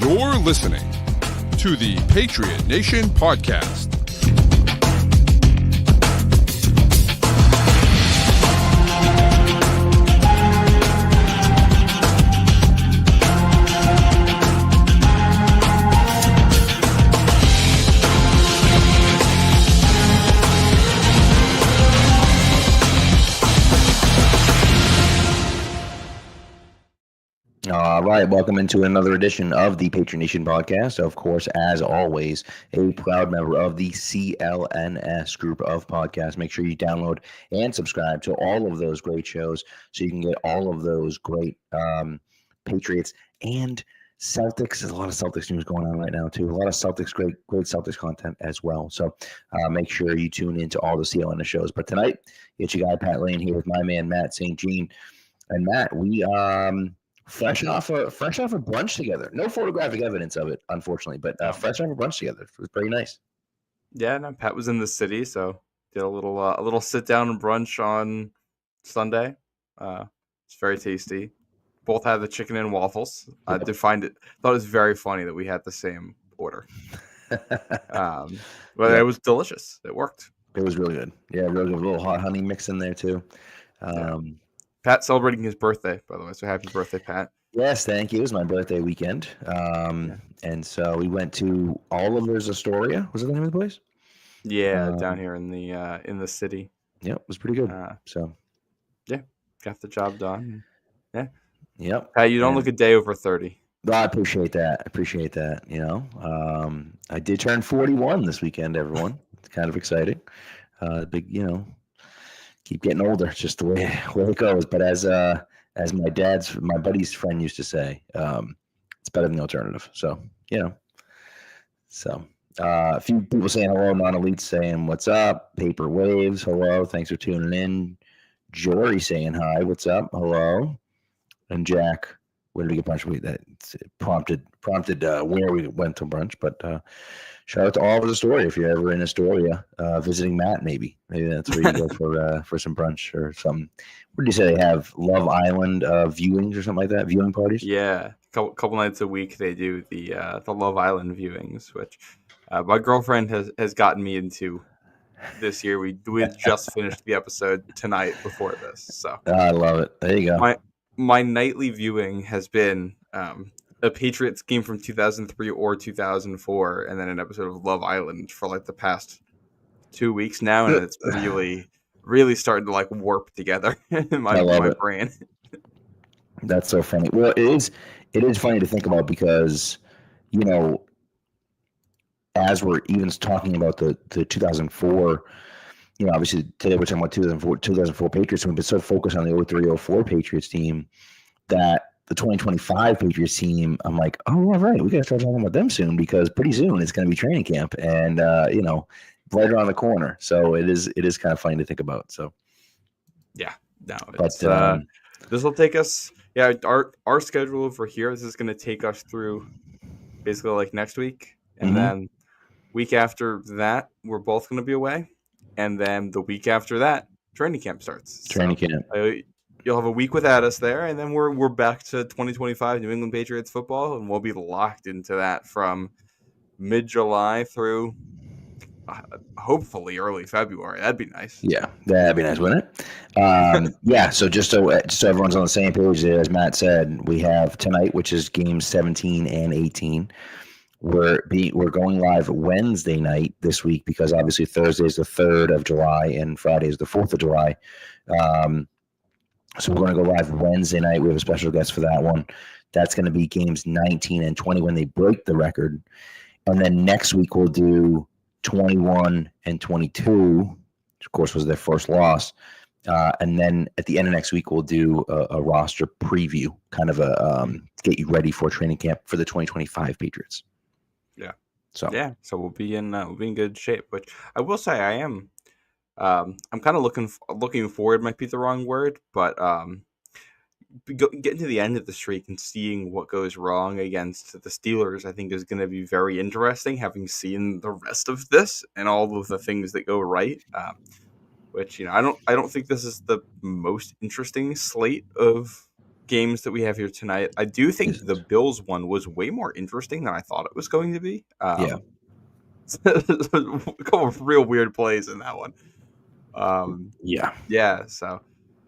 You're listening to the Patriot Nation Podcast. All right, welcome into another edition of the Patriot Nation Podcast. Of course, as always, a proud member of the CLNS group of podcasts. Make sure you download and subscribe to all of those great shows so you can get all of those great Patriots and Celtics. There's a lot of Celtics news going on right now, too. A lot of Celtics, great Celtics content as well. So make sure you tune into all the CLNS shows. But tonight, it's your guy, Pat Lane, here with my man, Matt St. Jean. And Matt, we fresh off a brunch together. No photographic evidence of it, unfortunately, but fresh off a brunch together. It was pretty nice. Yeah, no, Pat was in the city, so did a little sit down and brunch on Sunday. It's very tasty. Both had the chicken and waffles. I thought it was very funny that we had the same order. But it was delicious. It worked. It was really good. Yeah, really good. A little hot honey mix in there too. Pat celebrating his birthday, by the way. So happy birthday, Pat. Yes, thank you. It was my birthday weekend. And so we went to Oliver's Astoria. Was that the name of the place? Yeah, down here in the city. Yep, it was pretty good. Yeah, got the job done. Yeah. Yep. Pat, you don't look a day over 30. Well, I appreciate that. You know, I did turn 41 this weekend, everyone. It's kind of exciting. Big, keep getting older. It's just the way it goes. But as my buddy's friend used to say, it's better than the alternative. So, a few people saying hello. Non-elite saying what's up. Paper waves, hello. Thanks for tuning in. Jory saying hi. What's up? Hello. And Jack, where did we get brunch? That prompted where we went to brunch. But shout out to all of Astoria. If you're ever in Astoria, visiting Matt, maybe that's where you go for some brunch or something. What did you say? They have Love Island viewings or something like that, viewing parties? Yeah, couple nights a week they do the Love Island viewings, which my girlfriend has gotten me into this year. We just finished the episode tonight before this, so I love it. There you go. My nightly viewing has been a Patriots game from 2003 or 2004, and then an episode of Love Island for like the past 2 weeks now, and it's really starting to warp together in my brain. That's so funny. Well, it is funny to think about because, as we're even talking about the 2004, obviously today we're talking about 2004 Patriots, and we've been so focused on the 03-04 Patriots team that the 2025 Patriots team, I'm like, oh, yeah, right, we got to start talking about them soon because pretty soon it's going to be training camp and, right around the corner. So it is kind of funny to think about. So, yeah, no, this will take us, our schedule over here, this is going to take us through basically next week. And then week after that, we're both going to be away. And then the week after that, training camp starts. Camp. You'll have a week without us there, and then we're back to 2025 New England Patriots football, and we'll be locked into that from mid-July through hopefully early February. That'd be nice. Yeah, that'd be nice, wouldn't it? So just so everyone's on the same page, as Matt said, we have tonight, which is games 17 and 18. We're going live Wednesday night this week because obviously Thursday is the 3rd of July and Friday is the 4th of July. So we're going to go live Wednesday night. We have a special guest for that one. That's going to be games 19 and 20 when they break the record. And then next week we'll do 21 and 22, which of course was their first loss. And then at the end of next week we'll do a roster preview, kind of get you ready for training camp for the 2025 Patriots. Yeah. So we'll be in good shape. Which I will say I am. I'm kind of looking forward. Might be the wrong word, but getting to the end of the streak and seeing what goes wrong against the Steelers, I think is going to be very interesting. Having seen the rest of this and all of the things that go right, which I don't think this is the most interesting slate of games that we have here tonight. I do think Isn't. the Bills one was way more interesting than I thought it was going to be. Yeah. A couple of real weird plays in that one. Yeah. Yeah, so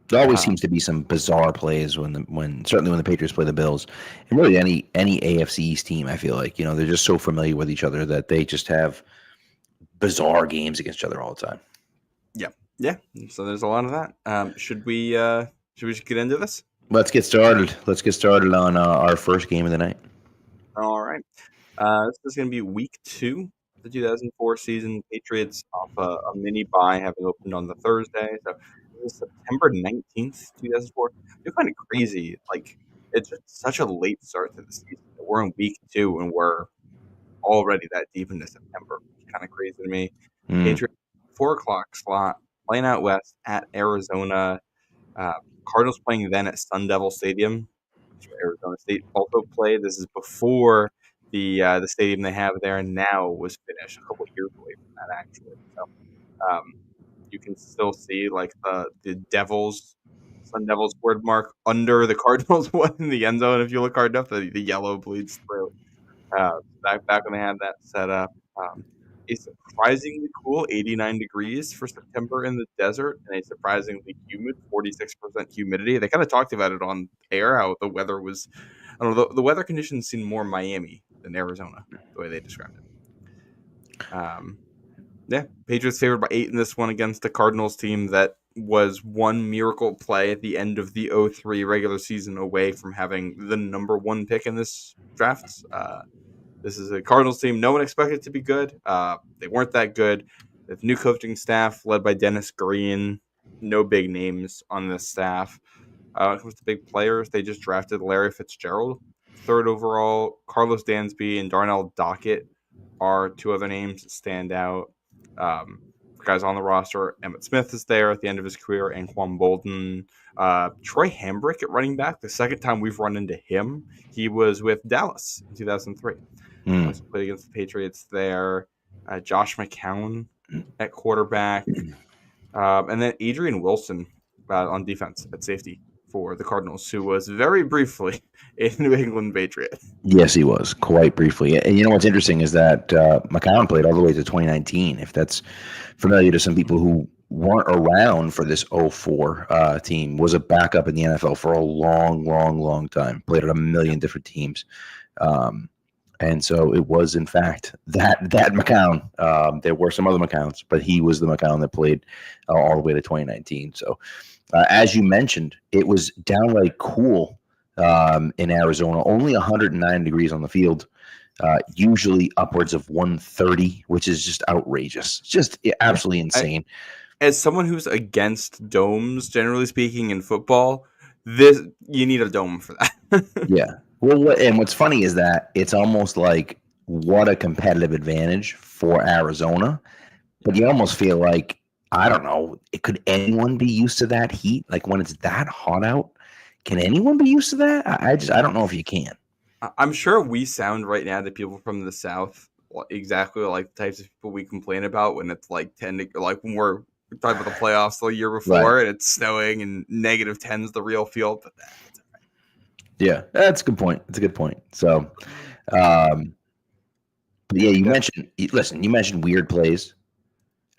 There always seems to be some bizarre plays when certainly when the Patriots play the Bills, and really any AFC East team. I feel like they're just so familiar with each other that they just have bizarre games against each other all the time. yeah. So there's a lot of that. Should we just get into this? Let's get started. Let's get started on our first game of the night. All right. This is going to be week 2 of the 2004 season. Patriots off a mini bye, having opened on the Thursday. So it was September 19th, 2004. I find it crazy. Like, it's just such a late start to the season. We're in week 2 and we're already that deep into September. It's kind of crazy to me. Patriots, 4 o'clock slot, playing out west at Arizona. Cardinals playing then at Sun Devil Stadium, which Arizona State also played. This is before the stadium they have there now was finished a couple of years away from that, actually. So you can still see like the Sun Devils word mark under the Cardinals one in the end zone. If you look hard enough, the yellow bleeds through. Back when they had that set up. A surprisingly cool 89 degrees for September in the desert and a surprisingly humid 46% humidity. They kind of talked about it on air, how the weather was, I don't know, the weather conditions seemed more Miami than Arizona, the way they described it. Patriots favored by 8 in this one against the Cardinals team that was one miracle play at the end of the 03 regular season away from having the number 1 pick in this draft. This is a Cardinals team no one expected to be good. They weren't that good. They have new coaching staff led by Dennis Green. No big names on this staff. When it comes to big players, they just drafted Larry Fitzgerald, 3rd overall. Carlos Dansby and Darnell Dockett are 2 other names that stand out. Guys on the roster, Emmitt Smith is there at the end of his career, Anquan Bolden. Troy Hambrick at running back, the second time we've run into him. He was with Dallas in 2003. Also played against the Patriots there. Josh McCown at quarterback. And then Adrian Wilson on defense at safety for the Cardinals, who was very briefly a New England Patriot. Yes, he was, quite briefly. And what's interesting is that McCown played all the way to 2019, if that's familiar to some people who weren't around for this 04 team, was a backup in the NFL for a long time, played on a million different teams. And so it was, in fact, that McCown. There were some other McCowns, but he was the McCown that played all the way to 2019. So, as you mentioned, it was downright cool in Arizona. Only 109 degrees on the field, usually upwards of 130, which is just outrageous. Just absolutely insane. As someone who's against domes, generally speaking, in football, you need a dome for that. Yeah. Well, what's funny is that it's almost like what a competitive advantage for Arizona, but you almost feel like, I don't know, could anyone be used to that heat? Like when it's that hot out, can anyone be used to that? I don't know if you can. I'm sure we sound right now to people from the South exactly like the types of people we complain about when it's like 10, like when we're talking about the playoffs the year before, right, and it's snowing and negative 10's the real field. But that's all right. Yeah, that's a good point. That's a good point. So, but yeah, you mentioned weird plays.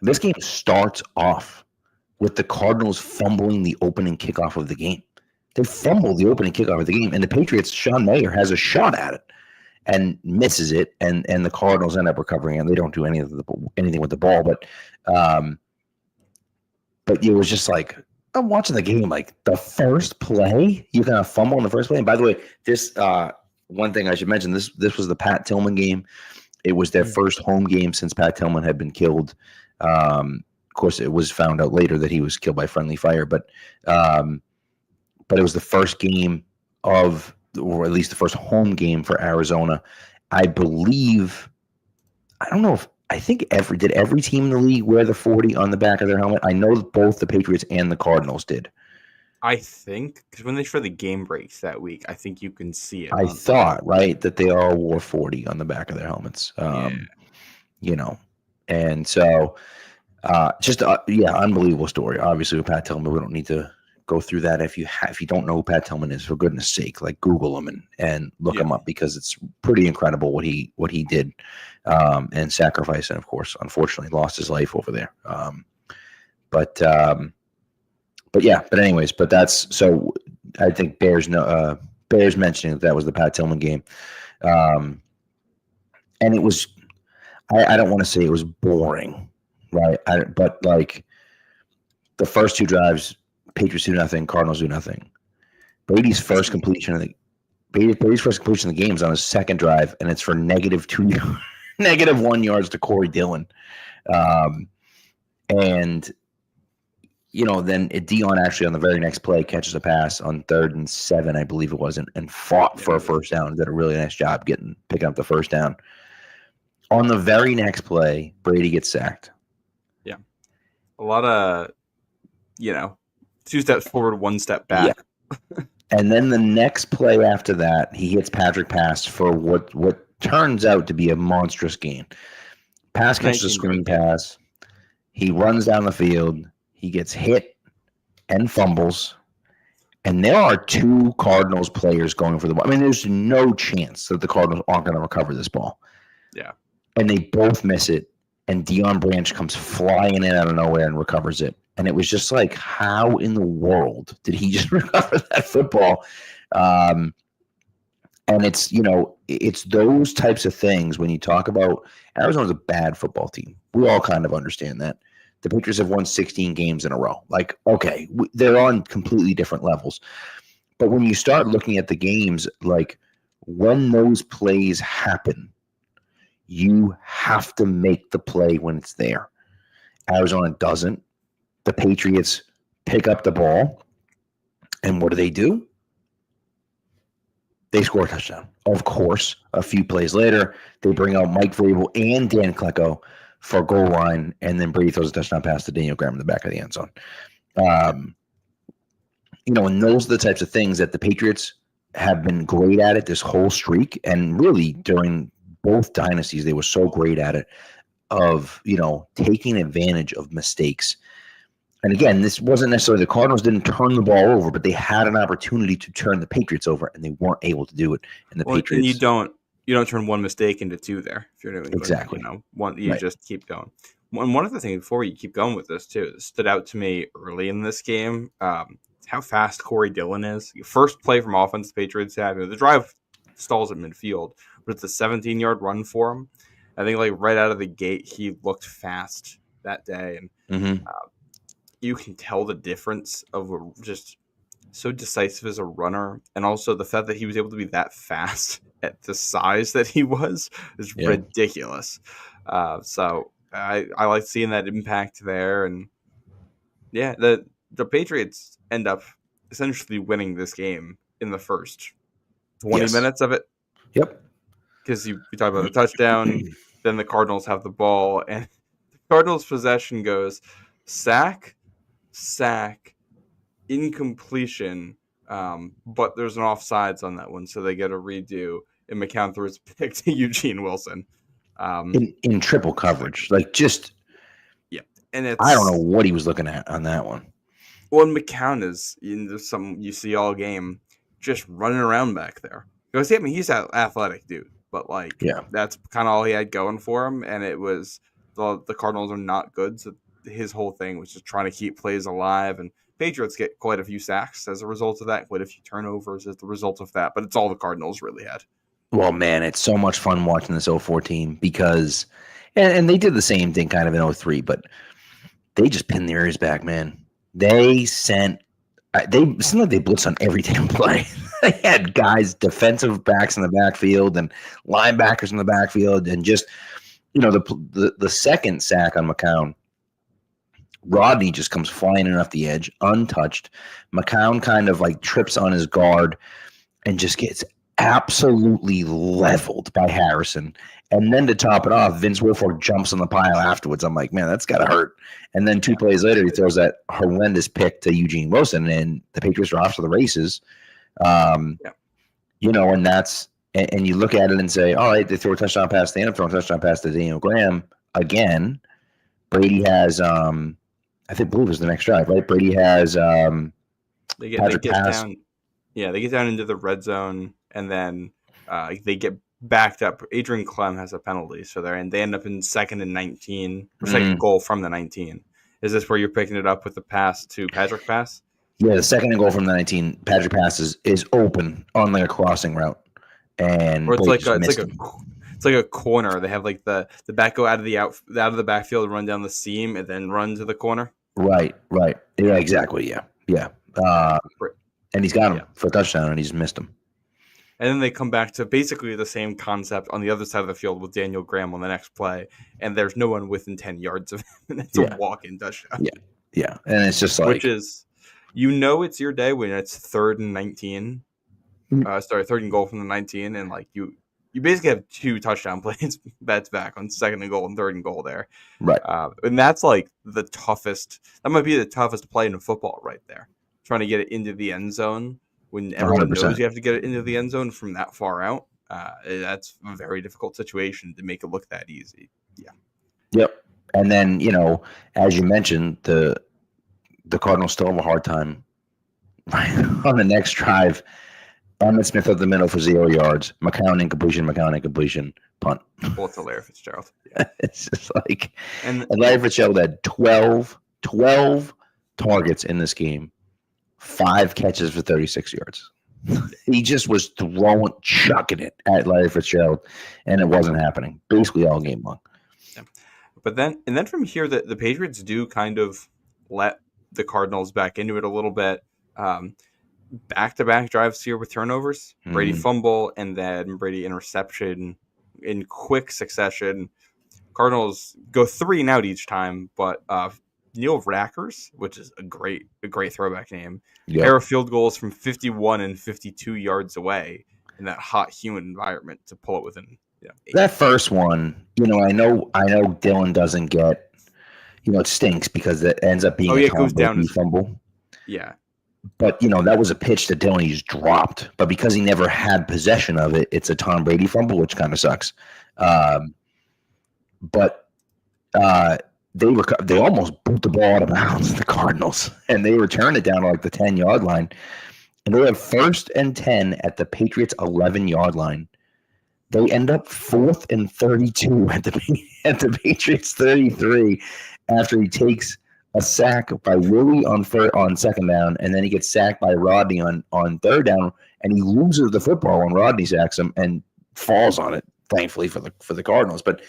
This game starts off with the Cardinals fumbling the opening kickoff of the game. They fumbled the opening kickoff of the game, and the Patriots, Sean Mayer, has a shot at it and misses it, and the Cardinals end up recovering, and they don't do anything with the ball. But it was just like, I'm watching the game, like the first play, you kind of fumble in the first play. And by the way, this one thing I should mention, this was the Pat Tillman game. It was their first home game since Pat Tillman had been killed. Of course, it was found out later that he was killed by friendly fire, but it was the first game or at least the first home game for Arizona. I believe, I think every team in the league wear the 40 on the back of their helmet? I know both the Patriots and the Cardinals did. I think, because when they show the game breaks that week, I think you can see it. I thought, right, that they all wore 40 on the back of their helmets. And so just, unbelievable story. Obviously, with Pat Tillman, we don't need to go through that. If you don't know who Pat Tillman is, for goodness sake, like Google him and look him up, because it's pretty incredible what he did, and sacrifice, and of course, unfortunately, lost his life over there. But anyways, that's so. I think Bears mentioning that was the Pat Tillman game, and it was. I don't want to say it was boring, right? But like the first two drives, Patriots do nothing, Cardinals do nothing. Brady's first completion of the game is on his second drive, and it's for -1 yards to Corey Dillon, and then Dion actually on the very next play catches a pass on 3rd and 7, I believe it was, and fought for a first down. Did a really nice job picking up the first down. On the very next play, Brady gets sacked. Yeah. A lot of, 2 steps forward, 1 step back. Yeah. And then the next play after that, he hits Patrick Pass for what turns out to be a monstrous gain. Pass catches a screen pass. He runs down the field. He gets hit and fumbles. And there are 2 Cardinals players going for the ball. I mean, there's no chance that the Cardinals aren't going to recover this ball. Yeah. And they both miss it, and Deion Branch comes flying in out of nowhere and recovers it. And it was just like, how in the world did he just recover that football? And it's, it's those types of things when you talk about Arizona's a bad football team. We all kind of understand that. The Patriots have won 16 games in a row. Like, okay, they're on completely different levels. But when you start looking at the games, like when those plays happen, you have to make the play when it's there. Arizona doesn't. The Patriots pick up the ball, and what do? They score a touchdown. Of course, a few plays later, they bring out Mike Vrabel and Dan Klecko for goal line, and then Brady throws a touchdown pass to Daniel Graham in the back of the end zone. And those are the types of things that the Patriots have been great at it this whole streak, and really during both dynasties, they were so great at it of, taking advantage of mistakes. And again, this wasn't necessarily the Cardinals didn't turn the ball over, but they had an opportunity to turn the Patriots over, and they weren't able to do it. And the Patriots, and you don't turn one mistake into 2 there if you're doing exactly. Just keep going. One other thing before you keep going with this too, that stood out to me early in this game, how fast Corey Dillon is. First play from offense, the Patriots have. The drive stalls at midfield, but it's a 17-yard run for him. I think right out of the gate, he looked fast that day, and you can tell the difference of just so decisive as a runner, and also the fact that he was able to be that fast at the size that he was is ridiculous. So I like seeing that impact there, and the Patriots end up essentially winning this game in the first 20 minutes of it. Yep. Because you talk about the touchdown, then the Cardinals have the ball, and the Cardinals' possession goes sack, incompletion, but there's an offsides on that one, so they get a redo, and McCown throws a pick to Eugene Wilson. In triple coverage. And it's, I don't know what he was looking at on that one. Well, McCown is something you see all game, just running around back there. Because he's an athletic dude, but that's kind of all he had going for him. And it was the Cardinals are not good, so his whole thing was just trying to keep plays alive. And Patriots get quite a few sacks as a result of that, quite a few turnovers as the result of that. But it's all the Cardinals really had. Well, man, it's so much fun watching this 04 team because, and they did the same thing kind of in 03, but they just pinned their ears back, man. They seemed like they blitzed on every damn play. They had guys, defensive backs in the backfield and linebackers in the backfield, and just, the second sack on McCown, Rodney just comes flying in off the edge, untouched. McCown kind of trips on his guard and just gets absolutely leveled by Harrison. And then to top it off, Vince Wilfork jumps on the pile afterwards. I'm like, man, that's got to hurt. And then 2 plays later, he throws that horrendous pick to Eugene Wilson, and the Patriots are off to the races. And that's – and you look at it and say, all right, they throw a touchdown pass. They end up throwing a touchdown pass to Daniel Graham. Again, Brady has I believe it was the next drive, right? Brady has They Patrick get pass. down. Yeah, they get down into the red zone, and then they get backed up. Adrian Clem has a penalty, so they end up in 2nd and 19, or second goal from the 19. Is this where you're picking it up with the pass to Patrick Pass? Yeah, the 2nd and goal from the 19. Patrick Pass is open on like a crossing route, and Or it's like missed him. it's like a corner. They have like the back go out of the backfield, run down the seam, and then run to the corner. Right. Yeah, exactly. Yeah. And he's got him for a touchdown, and he's missed him. And then they come back to basically the same concept on the other side of the field with Daniel Graham on the next play, and there's no one within 10 yards of him, and it's a walk-in touchdown. Yeah, and it's just like... Which is, it's your day when it's 3rd and 19. 3rd and goal from the 19, and like you basically have 2 touchdown plays back on 2nd and goal and 3rd and goal there. Right. And that's like the toughest. That might be the toughest play in football right there. Trying to get it into the end zone when everyone 100%. knows you have to get it into the end zone from that far out. That's a very difficult situation to make it look that easy. Yeah. Yep. And then, as you mentioned, the Cardinals still have a hard time on the next drive. Emmitt Smith up the middle for 0 yards. McCown incompletion, punt. Well, it's Larry Fitzgerald. Yeah. It's just like... And Larry Fitzgerald had 12 targets in this game. 5 catches for 36 yards. He just was chucking it at Larry Fitzgerald, and it wasn't happening basically all game long. Yeah. But then from here, the Patriots do kind of let the Cardinals back into it a little bit. Back-to-back drives here with turnovers. Brady fumble, and then Brady interception in quick succession. Cardinals go 3 and out each time, but Neil Rackers, which is a great throwback name, pair of field goals from 51 and 52 yards away in that hot, humid environment to pull it within 8. That first one, I know Dylan doesn't get, it stinks because it ends up being a Tom Brady fumble. Yeah. But, that was a pitch that Dylan just dropped. But because he never had possession of it, it's a Tom Brady fumble, which kind of sucks. But they almost boot the ball out of bounds, the Cardinals, and they return it down to like the 10-yard line. And they have 1st and 10 at the Patriots' 11-yard line. They end up 4th and 32 at the Patriots' 33 after he takes a sack by Willie on 2nd down, and then he gets sacked by Rodney on 3rd down, and he loses the football when Rodney sacks him and falls on it, thankfully for the Cardinals. But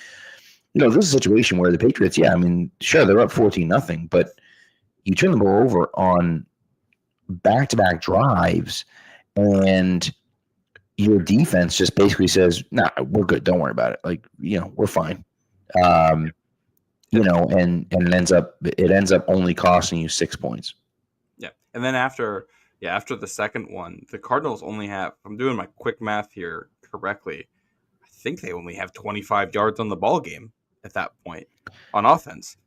this is a situation where the Patriots, sure, they're up 14-0, but you turn the ball over on back-to-back drives, and your defense just basically says, "Nah, we're good. Don't worry about it. Like, we're fine." And it ends up only costing you 6 points. Yeah, and then after the second one, the Cardinals only have. I'm doing my quick math here correctly. I think they only have 25 yards on the ball game at that point on offense.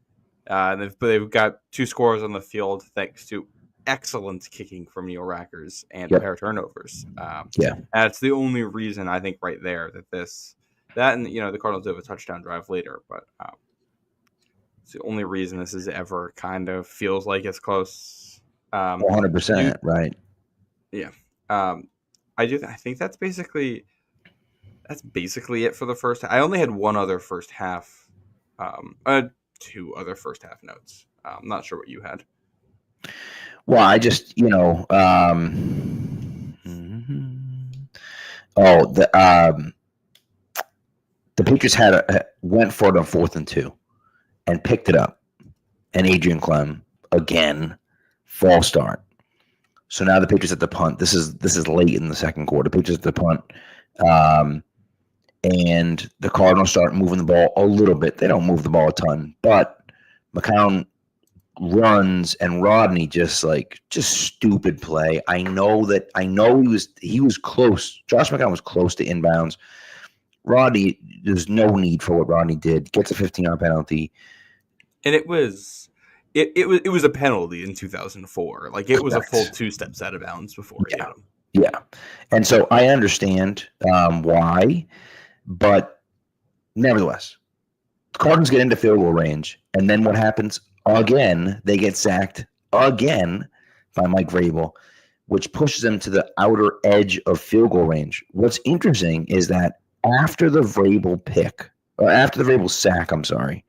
They've got 2 scores on the field thanks to excellent kicking from Neil Rackers and a pair of turnovers. That's the only reason I think right there and the Cardinals do have a touchdown drive later, but it's the only reason this is ever kind of feels like it's close. 100%, right? Yeah. I think that's basically it for the first half. I only had one other first half, 2 other first half notes. I'm not sure what you had. Well, I just, the Patriots went for it on 4th and 2 and picked it up. And Adrian Clem, again, false start. So now the Patriots at the punt. This is late in the second quarter. Patriots at the punt. And the Cardinals start moving the ball a little bit. They don't move the ball a ton, but McCown runs and Rodney just stupid play. I know he was close. Josh McCown was close to inbounds. Rodney, there's no need for what Rodney did. Gets a 15-yard penalty. And it was a penalty in 2004. Like it was a full 2 steps out of bounds before he hit him. Yeah. And so I understand why, but nevertheless, the Cardinals get into field goal range, and then what happens? Again, they get sacked again by Mike Vrabel, which pushes them to the outer edge of field goal range. What's interesting is that after the Vrabel pick, or after the Vrabel sack, I'm sorry,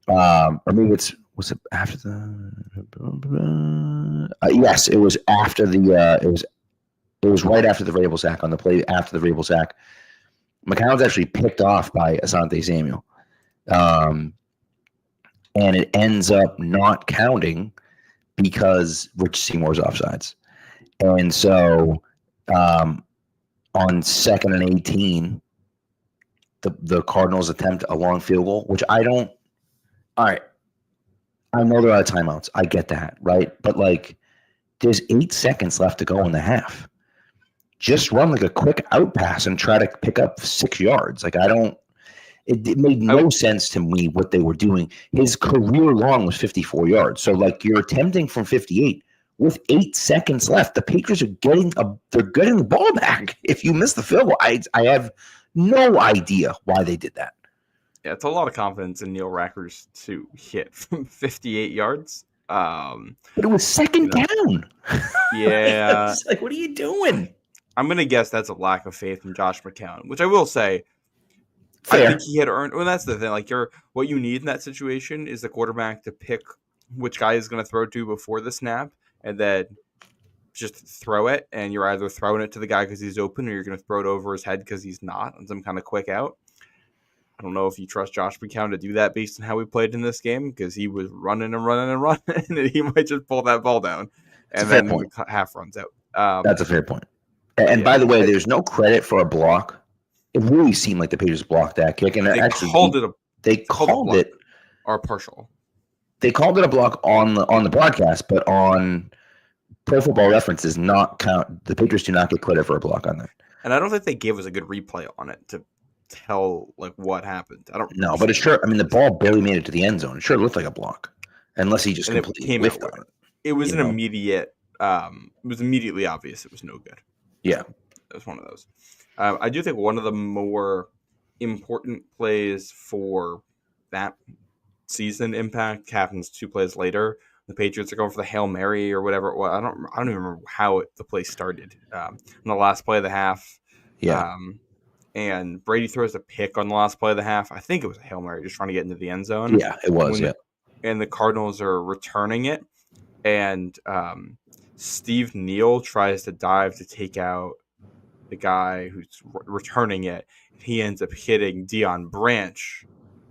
or maybe was it after the? Yes, it was after the. It was right after the Vrabel sack, on the play after the Vrabel sack. McCown's actually picked off by Asante Samuel, and it ends up not counting because Rich Seymour's offsides. And so on 2nd and 18, the Cardinals attempt a long field goal, which I don't. All right, I know they're out of timeouts. I get that, right? But like, there's 8 seconds left to go in the half. Just run like a quick out pass and try to pick up 6 yards. Like, I don't. It made no sense to me what they were doing. His career long was 54 yards. So like, you're attempting from 58 with 8 seconds left. The Patriots are getting the ball back. If you miss the field goal, I have no idea why they did that. Yeah, it's a lot of confidence in Neil Rackers to hit from 58 yards. But it was second down. Yeah. It's like, what are you doing? I'm going to guess that's a lack of faith in Josh McCown, which I will say, Fair. I think he had earned. Well, that's the thing. Like, what you need in that situation is the quarterback to pick which guy is going to throw to before the snap, and then just throw it. And you're either throwing it to the guy because he's open, or you're going to throw it over his head because he's not on some kind of quick out. I don't know if you trust Josh McCown to do that based on how he played in this game, because he was running, and he might just pull that ball down, and then the half runs out. That's a fair point. And by the way, there's no credit for a block. It really seemed like the Patriots blocked that kick, and actually called it or partial. They called it a block on the broadcast, but on Pro Football Reference does not count. The Patriots do not get credit for a block on that. And I don't think they gave us a good replay on it to tell like what happened. I don't know, but it sure. I mean, the ball barely made it to the end zone. It sure looked like a block, unless he just completely whiffed on it. It was an immediate. It was immediately obvious it was no good. Yeah, it was one of those. I do think one of the more important plays for that season impact happens 2 plays later. The Patriots are going for the Hail Mary or whatever it was. I don't even remember how the play started. On the last play of the half. Yeah. And Brady throws a pick on the last play of the half. I think it was a Hail Mary, just trying to get into the end zone. Yeah, it was. And the Cardinals are returning it. And Steve Neal tries to dive to take out the guy who's returning it. He ends up hitting Deion Branch,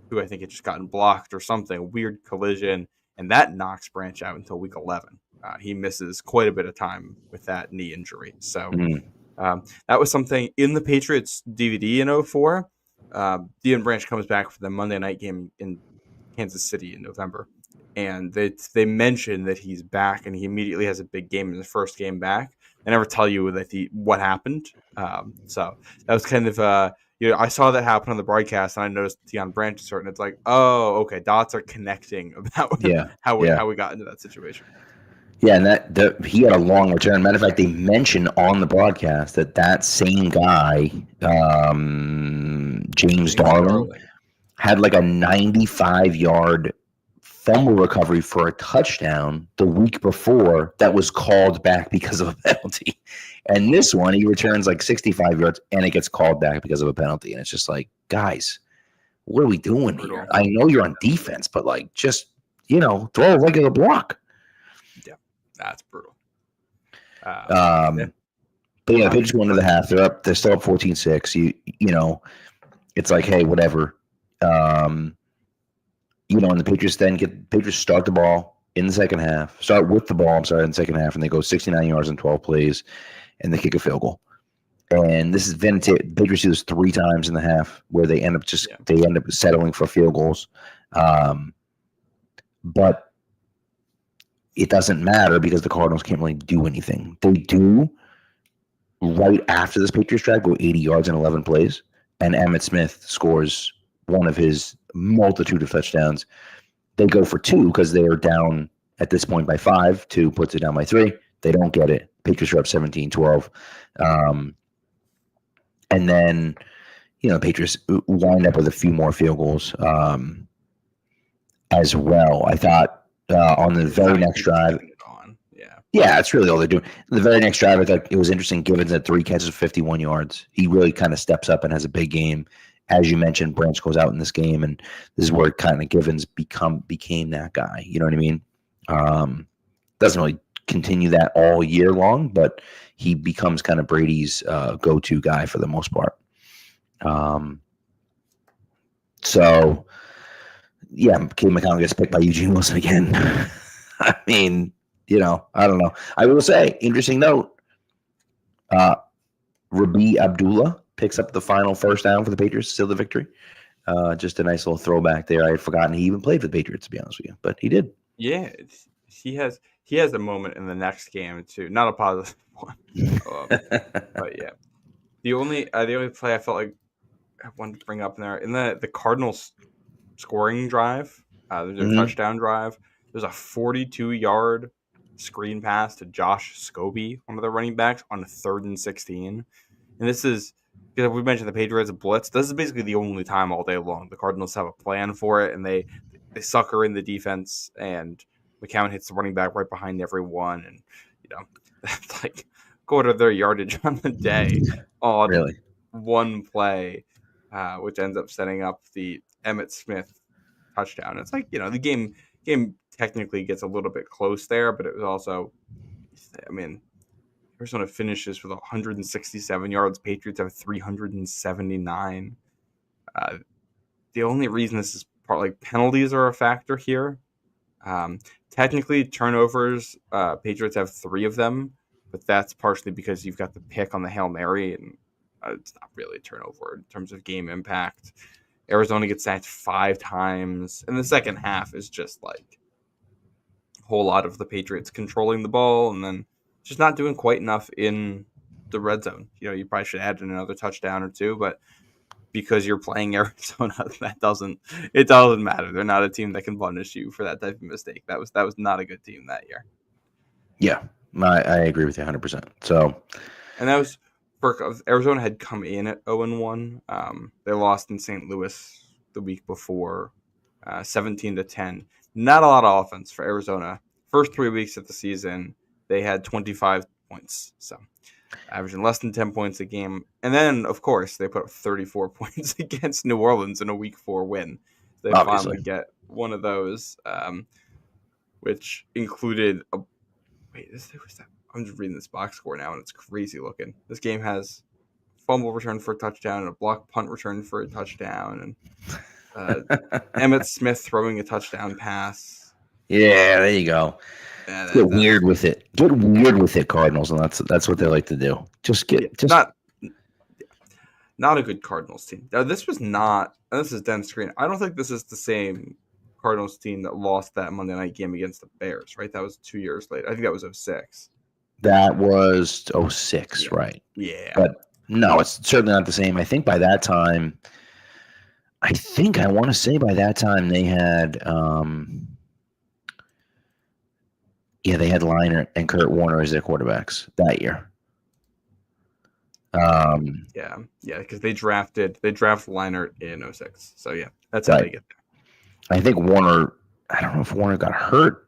who I think had just gotten blocked or something, weird collision, and that knocks Branch out until week 11. He misses quite a bit of time with that knee injury. So that was something in the Patriots DVD in 2004. Deion Branch comes back for the Monday night game in Kansas City in November. And they mention that he's back, and he immediately has a big game in the first game back. They never tell you what happened. So that was kind of I saw that happen on the broadcast, and I noticed Deion Branch is certain. It's like, oh, okay, dots are connecting about how we got into that situation. Yeah, and he had a long return. Matter of fact, they mentioned on the broadcast that same guy, James Darling, had like a 95-yard fumble recovery for a touchdown the week before that was called back because of a penalty. And this one, he returns like 65 yards and it gets called back because of a penalty. And it's just like, guys, what are we doing here? I know you're on defense, but like, just, throw a regular block. Yeah, that's brutal. But yeah, the Patriots go into the half. They're still up 14-6. It's like, hey, whatever. And the Patriots start the ball in the second half. Start with the ball, in the second half, and they go 69 yards in 12 plays, and they kick a field goal. And this is vintage. Patriots do this 3 times in the half, where they end up settling for field goals. But it doesn't matter because the Cardinals can't really do anything. They do right after this Patriots drive go 80 yards in 11 plays, and Emmitt Smith scores one of his multitude of touchdowns. They go for 2 because they are down at this point by 5. 2 puts it down by 3. They don't get it. Patriots are up 17-12. And then, Patriots wind up with a few more field goals as well. I thought on the very next drive. Yeah, that's really all they're doing. The very next drive, I thought it was interesting. Givens had 3 catches, 51 yards. He really kind of steps up and has a big game. As you mentioned, Branch goes out in this game, and this is where kind of Givens became that guy. You know what I mean? Doesn't really continue that all year long, but he becomes kind of Brady's go-to guy for the most part. So, yeah, Cade McCollum gets picked by Eugene Wilson again. I mean, I don't know. I will say, interesting note, Rabi Abdullah picks up the final first down for the Patriots, still the victory. Just a nice little throwback there. I had forgotten he even played for the Patriots, to be honest with you, but he did. Yeah, he has a moment in the next game too. Not a positive one, but yeah. The only play I felt like I wanted to bring up in the Cardinals scoring drive, their touchdown drive. There's a 42-yard screen pass to Josh Scobie, one of the running backs, on a 3rd and 16. And this is, because we mentioned the Patriots blitz, this is basically the only time all day long the Cardinals have a plan for it, and they sucker in the defense, and McCown hits the running back right behind everyone, and that's like quarter of their yardage on the day on Really? one play, which ends up setting up the Emmitt Smith touchdown. It's like, the game technically gets a little bit close there, but it was also, I mean, Arizona finishes with 167 yards. Patriots have 379. The only reason this is partly penalties are a factor here. Technically, turnovers, Patriots have 3 of them, but that's partially because you've got the pick on the Hail Mary, and it's not really a turnover in terms of game impact. Arizona gets sacked 5 times, and the second half is just like a whole lot of the Patriots controlling the ball and then just not doing quite enough in the red zone. You probably should add in another touchdown or 2, but because you're playing Arizona, it doesn't matter. They're not a team that can punish you for that type of mistake. That was not a good team that year. Yeah, I agree with you 100%. So, and that was Arizona had come in at 0-1. They lost in St. Louis the week before, 17-10. Not a lot of offense for Arizona. First 3 weeks of the season, they had 25 points. So, averaging less than 10 points a game. And then, of course, they put up 34 points against New Orleans in a Week 4 win. They finally get one of those, which included I'm just reading this box score now, and it's crazy looking. This game has fumble return for a touchdown and a block punt return for a touchdown, and Emmitt Smith throwing a touchdown pass. Yeah, there you go. Get weird with it. Get weird with it, Cardinals, and that's what they like to do. Not a good Cardinals team. Now, this is Dennis Green. I don't think this is the same Cardinals team that lost that Monday night game against the Bears, right? That was 2 years later. I think that was 2006. That was 2006, yeah. Right? Yeah. But no, it's certainly not the same. I think by that time, I want to say by that time they had, they had Leinart and Kurt Warner as their quarterbacks that year. Because they drafted Leinart in 2006. So yeah, that's how they get there. I think Warner. I don't know if Warner got hurt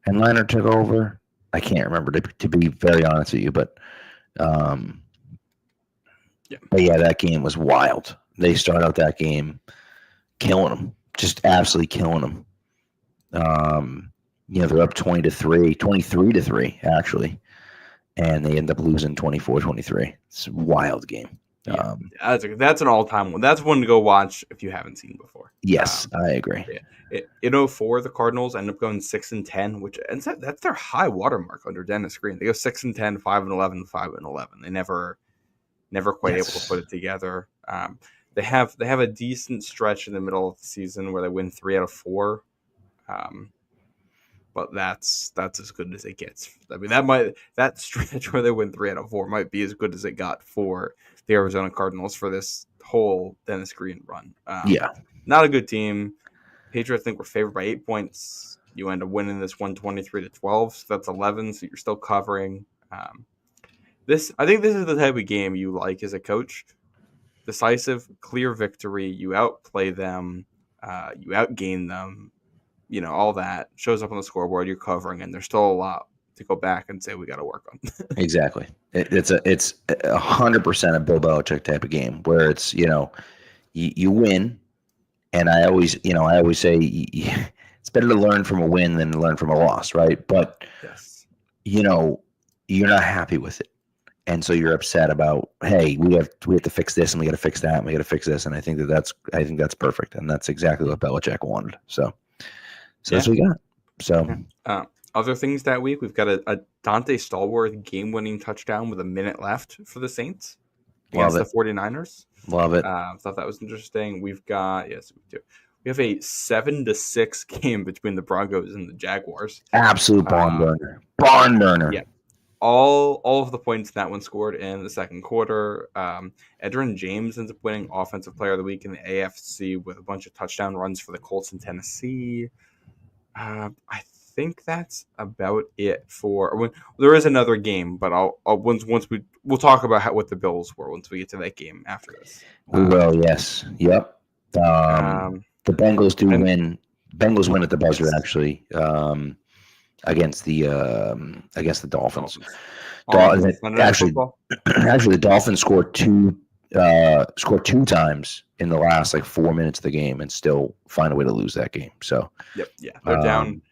and Leinart took over. I can't remember to be very honest with you, but But yeah, that game was wild. They start out that game killing them, just absolutely killing them. They're up 23-3 actually, and they end up losing 24-23. It's a wild game. Yeah, that's an all-time one. That's one to go watch if you haven't seen before. Yes, I agree. Yeah. In 2004, the Cardinals end up going 6-10, which that's their high watermark under Dennis Green. They go 6-10, 5-11, 5-11. They never quite able to put it together. They have a decent stretch in the middle of the season where they win 3 out of 4. But that's as good as it gets. I mean, that stretch where they win 3 out of 4 might be as good as it got for the Arizona Cardinals for this whole Dennis Green run. Not a good team. Patriots, I think, were favored by 8 points. You end up winning this 123-12, so that's 11. So you're still covering. I think this is the type of game you like as a coach. Decisive, clear victory. You outplay them. You outgain them. All that shows up on the scoreboard. You're covering, and there's still a lot to go back and say we got to work on. Exactly. It's 100% a Bill Belichick type of game where it's, you win. And I always say it's better to learn from a win than to learn from a loss, right? But, Yes. You're not happy with it. And so you're upset about, hey, we have to fix this and we got to fix that and we got to fix this. And I think that's perfect. And that's exactly what Belichick wanted. So that's what we got. So other things that week, we've got a Dante Stallworth game-winning touchdown with a minute left for the Saints against the 49ers. Love it. Thought that was interesting. We've got we have a 7-6 game between the Broncos and the Jaguars. Absolute barn burner. Barn burner. Yeah. All of the points in that one scored in the second quarter. Edgerrin James ends up winning Offensive Player of the Week in the AFC with a bunch of touchdown runs for the Colts in Tennessee. I think that's about it for when there is another game, but I'll we'll talk about what the Bills were once we get to that game after this. We will, yes, yep. The Bengals do win. Bengals win at the buzzer actually. Against the Dolphins. Actually, the Dolphins scored two times in the last 4 minutes of the game and still find a way to lose that game. So they're down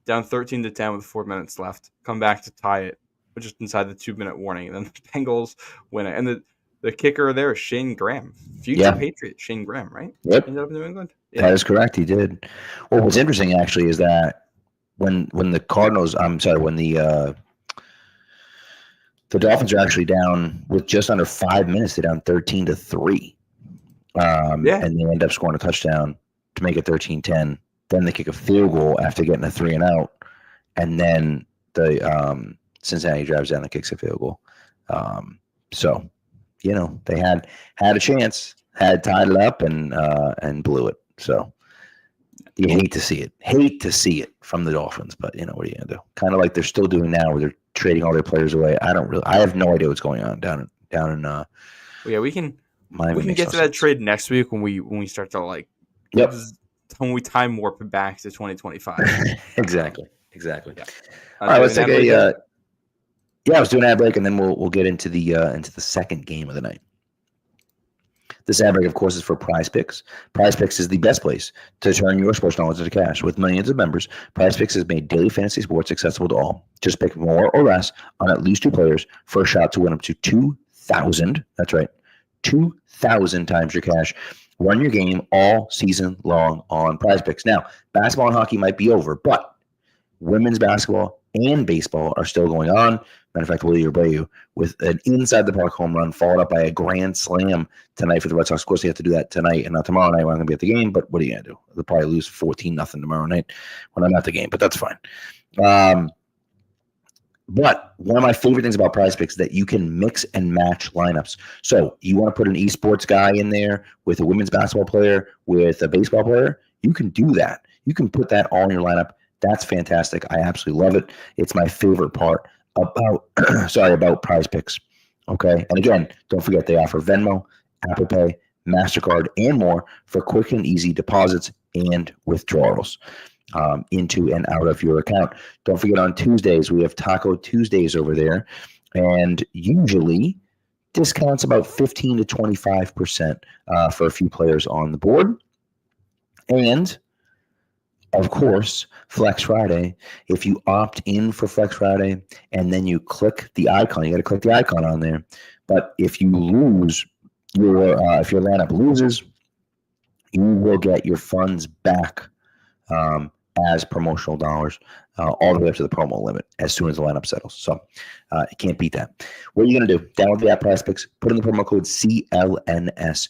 13-10 with 4 minutes left. Come back to tie it, but just inside the 2-minute warning. And then the Bengals win it. And the kicker there is Shane Graham, future Patriot Shane Graham, right? Yep, ended up in New England. Yeah. That is correct. He did. Well, what's interesting actually is that. When the Cardinals, when the Dolphins are actually down with just under 5 minutes, they're down 13-3. And they end up scoring a touchdown to make it 13-10. Then they kick a field goal after getting a 3-and-out, and then the Cincinnati drives down and kicks a field goal. So, they had a chance, had tied it up, and blew it. So. You hate to see it from the Dolphins, but what are you gonna do? Kind of like they're still doing now, where they're trading all their players away. I have no idea what's going on down in. We can get to that trade next week when we start to when we time warp back to 2025. Exactly. Yeah. All right, let's take a. I was doing ad break, and then we'll get into the second game of the night. This ad break, of course, is for PrizePicks. PrizePicks is the best place to turn your sports knowledge into cash. With millions of members, PrizePicks has made daily fantasy sports accessible to all. Just pick more or less on at least two players for a shot to win up to 2,000. That's right, 2,000 times your cash. Run your game all season long on PrizePicks. Now, basketball and hockey might be over, but women's basketball and baseball are still going on. Matter of fact, Willie Abreu with an inside the park home run followed up by a grand slam tonight for the Red Sox. Of course, they have to do that tonight and not tomorrow night when I'm going to be at the game. But what are you going to do? They'll probably lose 14-0 tomorrow night when I'm at the game. But that's fine. But one of my favorite things about PrizePicks is that you can mix and match lineups. So you want to put an esports guy in there with a women's basketball player, with a baseball player, you can do that. You can put that all in your lineup. That's fantastic. I absolutely love it. It's my favorite part about PrizePicks. Okay. And again, don't forget they offer Venmo, Apple Pay, MasterCard, and more for quick and easy deposits and withdrawals into and out of your account. Don't forget on Tuesdays, we have Taco Tuesdays over there. And usually discounts about 15 to 25% for a few players on the board. And of course, Flex Friday. If you opt in for Flex Friday and then you click the icon, you got to click the icon on there. But if you lose if your lineup loses, you will get your funds back as promotional dollars all the way up to the promo limit as soon as the lineup settles. So you can't beat that. What are you going to do? Download the app PrizePicks, put in the promo code CLNS.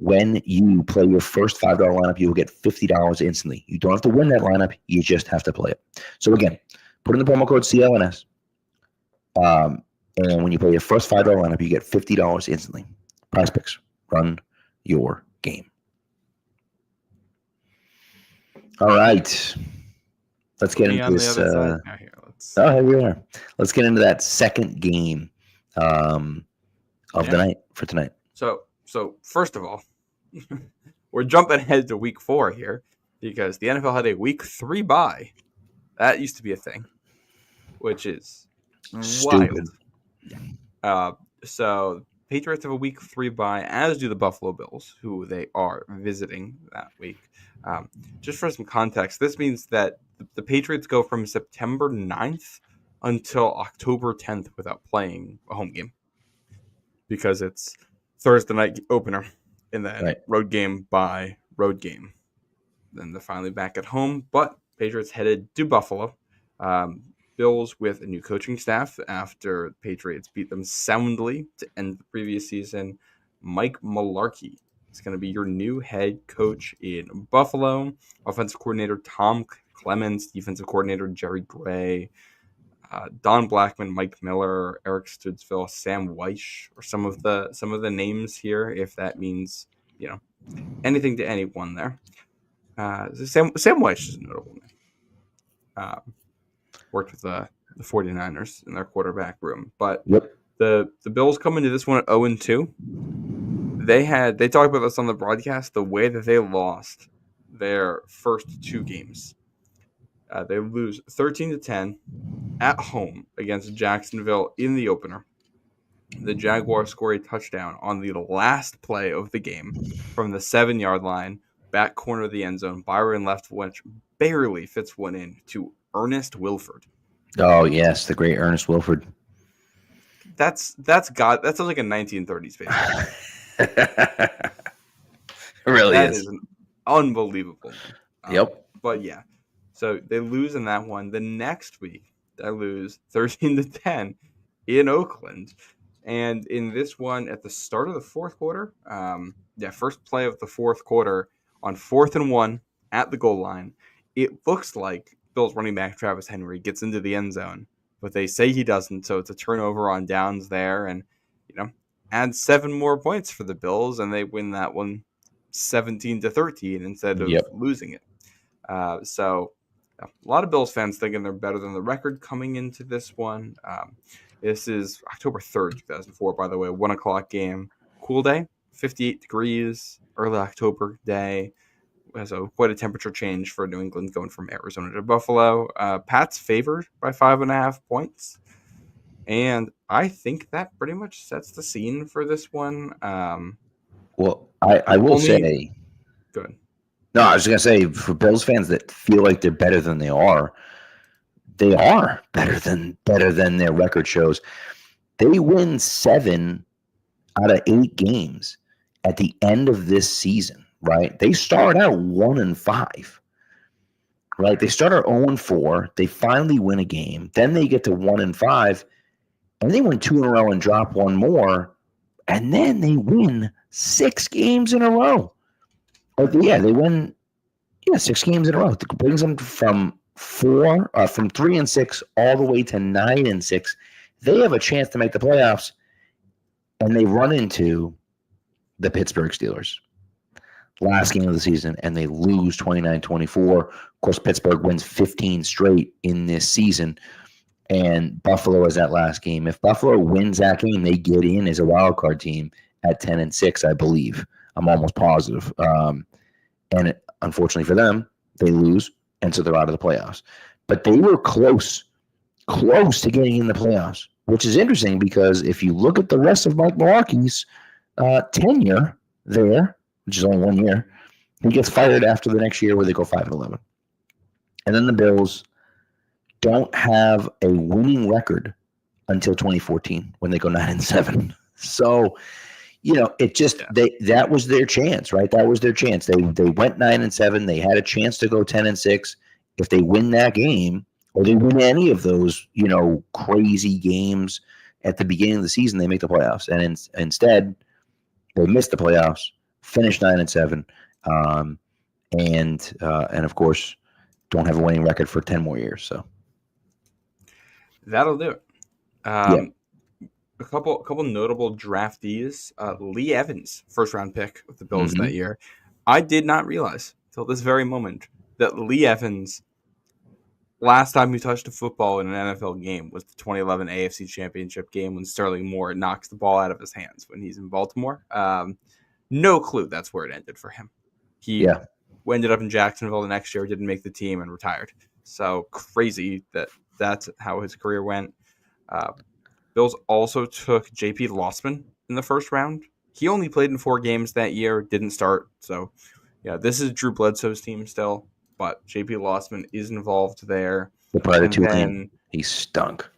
When you play your first $5 lineup, you will get $50 instantly. You don't have to win that lineup. You just have to play it. So again, put in the promo code CLNS. And when you play your first $5 lineup, you get $50 instantly. PrizePicks, run your game. All right. Let's get into this. Here we are. Let's get into that second game of the night for tonight. So first of all, we're jumping ahead to week 4 here because the NFL had a week 3 bye. That used to be a thing. which is Stupid. wild. Yeah. So Patriots have a week 3 bye, as do the Buffalo Bills, who they are visiting that week. Just for some context, this means that the Patriots go from September 9th until October 10th without playing a home game because it's Thursday night opener and then road game by road game. Then they're finally back at home, but Patriots headed to Buffalo. Bills with a new coaching staff after Patriots beat them soundly to end the previous season. Mike Mularkey is going to be your new head coach in Buffalo. Offensive coordinator Tom Clements, defensive coordinator Jerry Gray, Don Blackman, Mike Miller, Eric Studsville, Sam Weish, or some of the names here, if that means anything to anyone there. Sam Weish is a notable name. Worked with the 49ers in their quarterback room. But the Bills come into this one at 0-2. They talked about this on the broadcast, the way that they lost their first 2 games. They lose 13-10 at home against Jacksonville in the opener. The Jaguars score a touchdown on the last play of the game from the 7-yard line, back corner of the end zone. Byron Leftwich barely fits one in to Ernest Wilford. Oh yes, the great Ernest Wilford. That's God. That sounds like a 1930s baseball. It really That is. is an unbelievable name. Yep. But yeah, so they lose in that one. The next week, they lose 13-10 in Oakland. And in this one, at the start of the fourth quarter, first play of the fourth quarter, on 4th and 1 at the goal line, it looks like Bills running back Travis Henry gets into the end zone, but they say he doesn't, so it's a turnover on downs there, and add 7 more points for the Bills, and they win that one 17-13 instead of losing it. So a lot of Bills fans thinking they're better than the record coming into this one. This is October 3rd, 2004, by the way, 1 o'clock game. Cool day, 58 degrees, early October day. So quite a temperature change for New England going from Arizona to Buffalo. Pat's favored by 5.5 points. And I think that pretty much sets the scene for this one. Well, I will say. Good. No, I was going to say, for Bills fans that feel like they're better than they are better than their record shows. They win 7 out of 8 games at the end of this season, right? They start out 1-5, right? They start out 0-4. They finally win a game. Then they get to 1-5, and they win 2 in a row and drop 1 more, and then they win 6 games in a row. They win 6 games in a row. It brings them from 3-6 all the way to 9-6. They have a chance to make the playoffs, and they run into the Pittsburgh Steelers last game of the season, and they lose 29-24. Of course, Pittsburgh wins 15 straight in this season, and Buffalo is that last game. If Buffalo wins that game, they get in as a wild card team at 10-6, I believe. I'm almost positive. And unfortunately for them, they lose, and so they're out of the playoffs. But they were close to getting in the playoffs, which is interesting because if you look at the rest of Mike Mularkey's tenure there, which is only 1 year, he gets fired after the next year where they go 5-11. And then the Bills don't have a winning record until 2014 when they go 9-7. So, it just that was their chance, right? That was their chance. They went 9-7. They had a chance to go 10-6. If they win that game, or they win any of those, crazy games at the beginning of the season, they make the playoffs. And instead, they missed the playoffs, finished 9-7, and of course, don't have a winning record for 10 more years. So that'll do it. A couple notable draftees. Lee Evans, first round pick of the Bills that year. I did not realize till this very moment that Lee Evans, last time he touched a football in an NFL game was the 2011 AFC Championship game when Sterling Moore knocks the ball out of his hands when he's in Baltimore. No clue that's where it ended for him. He ended up in Jacksonville the next year, didn't make the team, and retired. So crazy that that's how his career went. Bills also took J.P. Lossman in the first round. He only played in 4 games that year, didn't start. So, yeah, this is Drew Bledsoe's team still, but J.P. Lossman is involved there. The part of And two then, team, he stunk.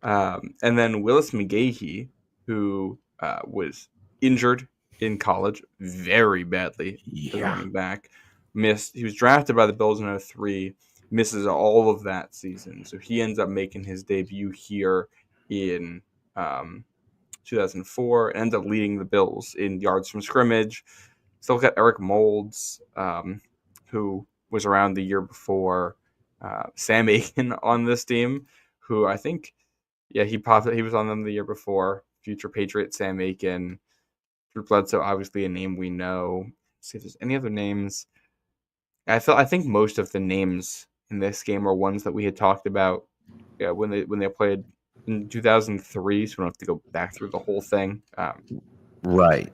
and then Willis McGahee, who was injured in college very badly as a running back, missed. He was drafted by the Bills in 2003, misses all of that season. So he ends up making his debut here in 2004 and ends up leading the Bills in yards from scrimmage. Still got Eric Moulds, who was around the year before. Sam Aiken on this team, who I think, he was on them the year before. Future Patriot Sam Aiken. Drew Bledsoe, obviously a name we know. Let's see if there's any other names. I think most of the names in this game are ones that we had talked about when they played in 2003, so we don't have to go back through the whole thing. Right.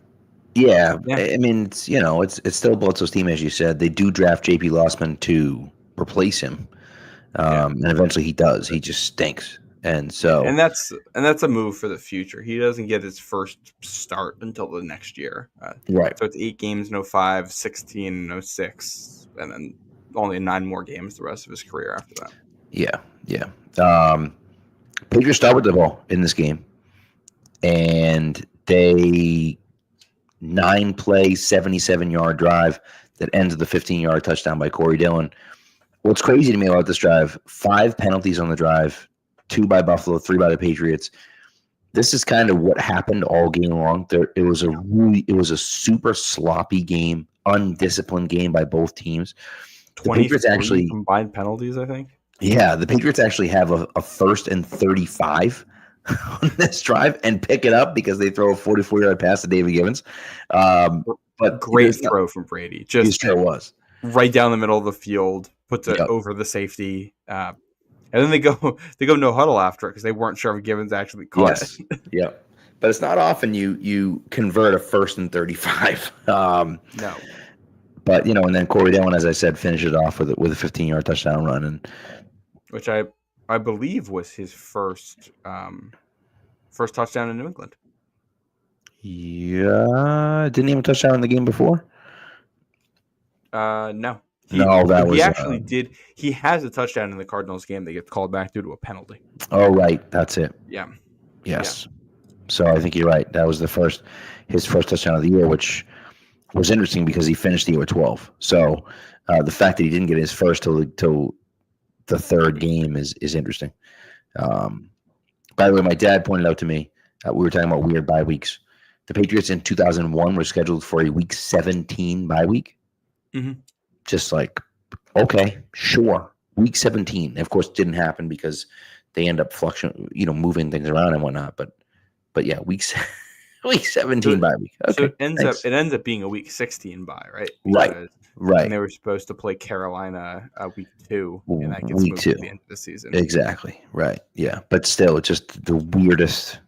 Yeah. I mean, it's still Bledsoe's team, as you said. They do draft J.P. Lossman to replace him, and eventually he does. He just stinks, and so and that's a move for the future. He doesn't get his first start until the next year. Right. So it's 8 games in 05, 16 in 06, and then only 9 more games the rest of his career after that. Yeah. Patriots start with the ball in this game, and they 9-play, 77-yard drive that ends with a 15-yard touchdown by Corey Dillon. What's crazy to me about this drive, 5 penalties on the drive, 2 by Buffalo, 3 by the Patriots. This is kind of what happened all game long. It was a super sloppy game, undisciplined game by both teams. The Patriots actually combined penalties, I think. Yeah, the Patriots actually have a 1st and 35 on this drive and pick it up because they throw a 44-yard pass to David Givens. But great throw from Brady. Just sure was. Right down the middle of the field, puts it over the safety. And then they go no huddle after it because they weren't sure if Givens actually caught it. Yep. But it's not often you convert a 1st and 35. No. But and then Corey Dillon, as I said, finished it off with a 15-yard touchdown run, and which I believe was his first touchdown in New England. Yeah, didn't he have a touchdown in the game before? No. He actually did. He has a touchdown in the Cardinals game that gets called back due to a penalty. Oh, right. That's it. Yeah. Yes. Yeah. So I think you're right. That was his first touchdown of the year, which was interesting because he finished the year with 12. So the fact that he didn't get his first till the third game is interesting. By the way, my dad pointed out to me, we were talking about weird bye weeks. The Patriots in 2001 were scheduled for a week 17 bye week. Mm-hmm. Just like, okay, sure. Week 17. Of course, didn't happen because they end up moving things around and whatnot. But yeah, week 17 bye week. Okay, so it ends up being a week 16 bye, right? Right. And they were supposed to play Carolina week 2, and that gets week moved 2 at the end of the season. Exactly. Right. Yeah. But still, it's just the weirdest.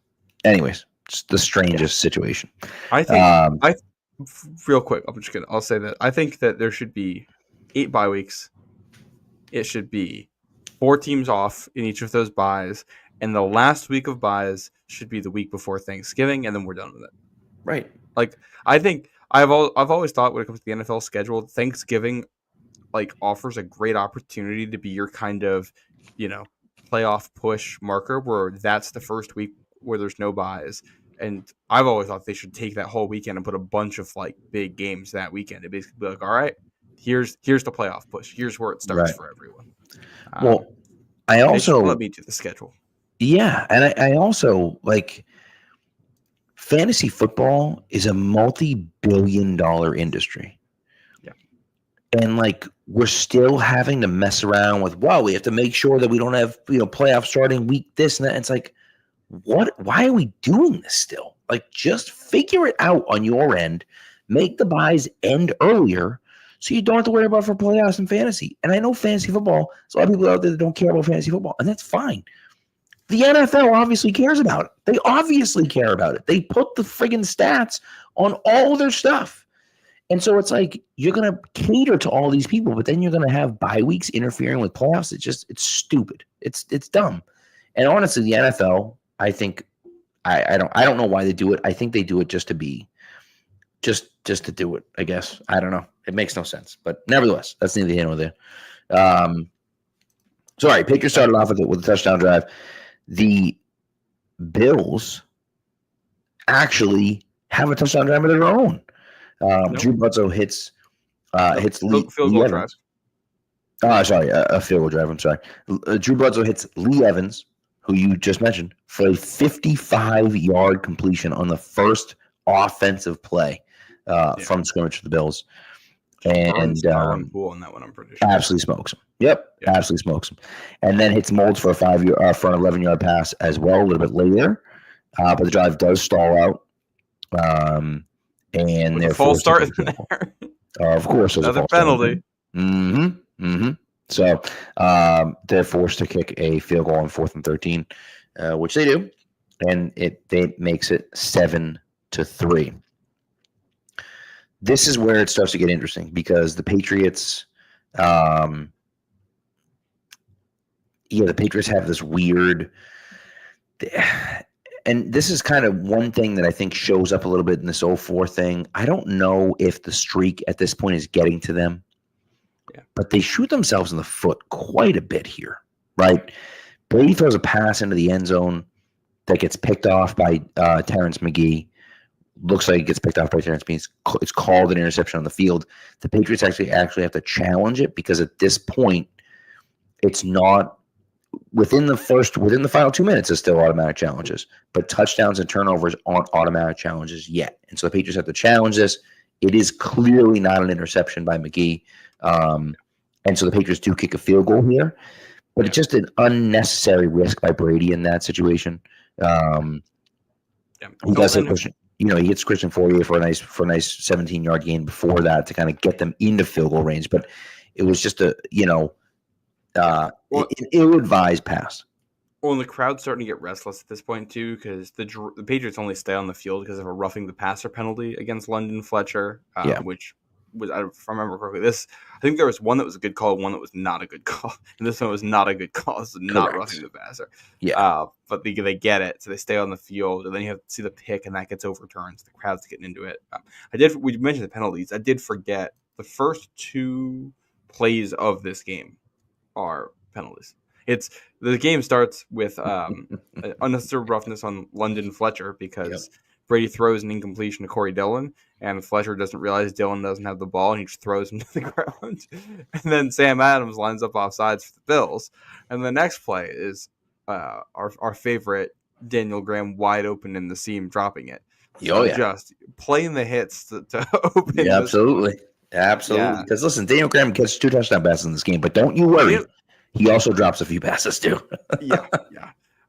Anyways, it's the strangest situation. I think. Real quick, I'll say that I think that there should be 8 bye weeks. It should be 4 teams off in each of those byes, and the last week of byes should be the week before Thanksgiving, and then we're done with it. Right. Like, I think I've always thought when it comes to the NFL schedule, Thanksgiving offers a great opportunity to be your kind of playoff push marker, where that's the first week where there's no byes. And I've always thought they should take that whole weekend and put a bunch of big games that weekend. It basically be like, all right, here's the playoff push. Here's where it starts for everyone. Well, I also let me do the schedule. Yeah, and I also fantasy football is a multi-billion-dollar industry. Yeah, and we're still having to mess around with. We have to make sure that we don't have playoff starting week this and that. It's like, what? Why are we doing this still? Just figure it out on your end. Make the buys end earlier so you don't have to worry about for playoffs and fantasy. And I know fantasy football, there's a lot of people out there that don't care about fantasy football, and that's fine. The NFL obviously cares about it. They obviously care about it. They put the friggin' stats on all their stuff. And so it's like you're going to cater to all these people, but then you're going to have bye weeks interfering with playoffs. It's stupid. It's dumb. And honestly, the NFL, I think, I don't know why they do it. I think they do it just to do it. I guess I don't know. It makes no sense, but nevertheless, that's neither here nor there. Sorry, Patriots started off with a touchdown drive. The Bills actually have a touchdown drive of their own. Drew Bledsoe hits field goal drive. A field goal drive. I'm sorry. Drew Bledsoe hits Lee Evans, who you just mentioned, for a 55-yard completion on the first offensive play from scrimmage for the Bills. And pool on that one, I'm pretty sure. Absolutely smokes him. Yep, absolutely smokes him. And then hits Molds for an 11-yard pass as well a little bit later. But the drive does stall out. And their false start in there. Of course, there's another penalty. So they're forced to kick a field goal on 4th and 13, which they do, and it makes it 7-3. This is where it starts to get interesting because the Patriots, the Patriots have this weird. And this is kind of one thing that I think shows up a little bit in this 0-4 thing. I don't know if the streak at this point is getting to them, but they shoot themselves in the foot quite a bit here, right? Brady throws a pass into the end zone that gets picked off by Terrence McGee. Looks like it gets picked off by Terrence McGee. It's called an interception on the field. The Patriots actually have to challenge it because at this point, it's not within the final 2 minutes. It's still automatic challenges, but touchdowns and turnovers aren't automatic challenges yet. And so the Patriots have to challenge this. It is clearly not an interception by McGee. And so the Patriots do kick a field goal here, but it's just an unnecessary risk by Brady in that situation. He does hit Christian, he hits Christian Fourier for a nice 17-yard gain before that to kind of get them into field goal range. But it was just ill-advised pass. Well, and the crowd's starting to get restless at this point too, because the Patriots only stay on the field because of a roughing the passer penalty against London Fletcher, which was, if I remember correctly, I think there was one that was a good call, one that was not a good call, and this one was not a good call. It's not roughing the passer. But they get it, so they stay on the field, and then you have to see the pick, and that gets overturned. So the crowd's getting into it. We mentioned the penalties. I did forget the first 2 plays of this game are penalties. The game starts with unnecessary roughness on London Fletcher because Brady throws an incompletion to Corey Dillon, and Fletcher doesn't realize Dillon doesn't have the ball, and he just throws him to the ground. And then Sam Adams lines up offsides for the Bills. And the next play is our favorite Daniel Graham wide open in the seam, dropping it. Just playing the hits to open. Yeah, absolutely. Because listen, Daniel Graham catches 2 touchdown passes in this game, but don't you worry. He also drops a few passes too. yeah.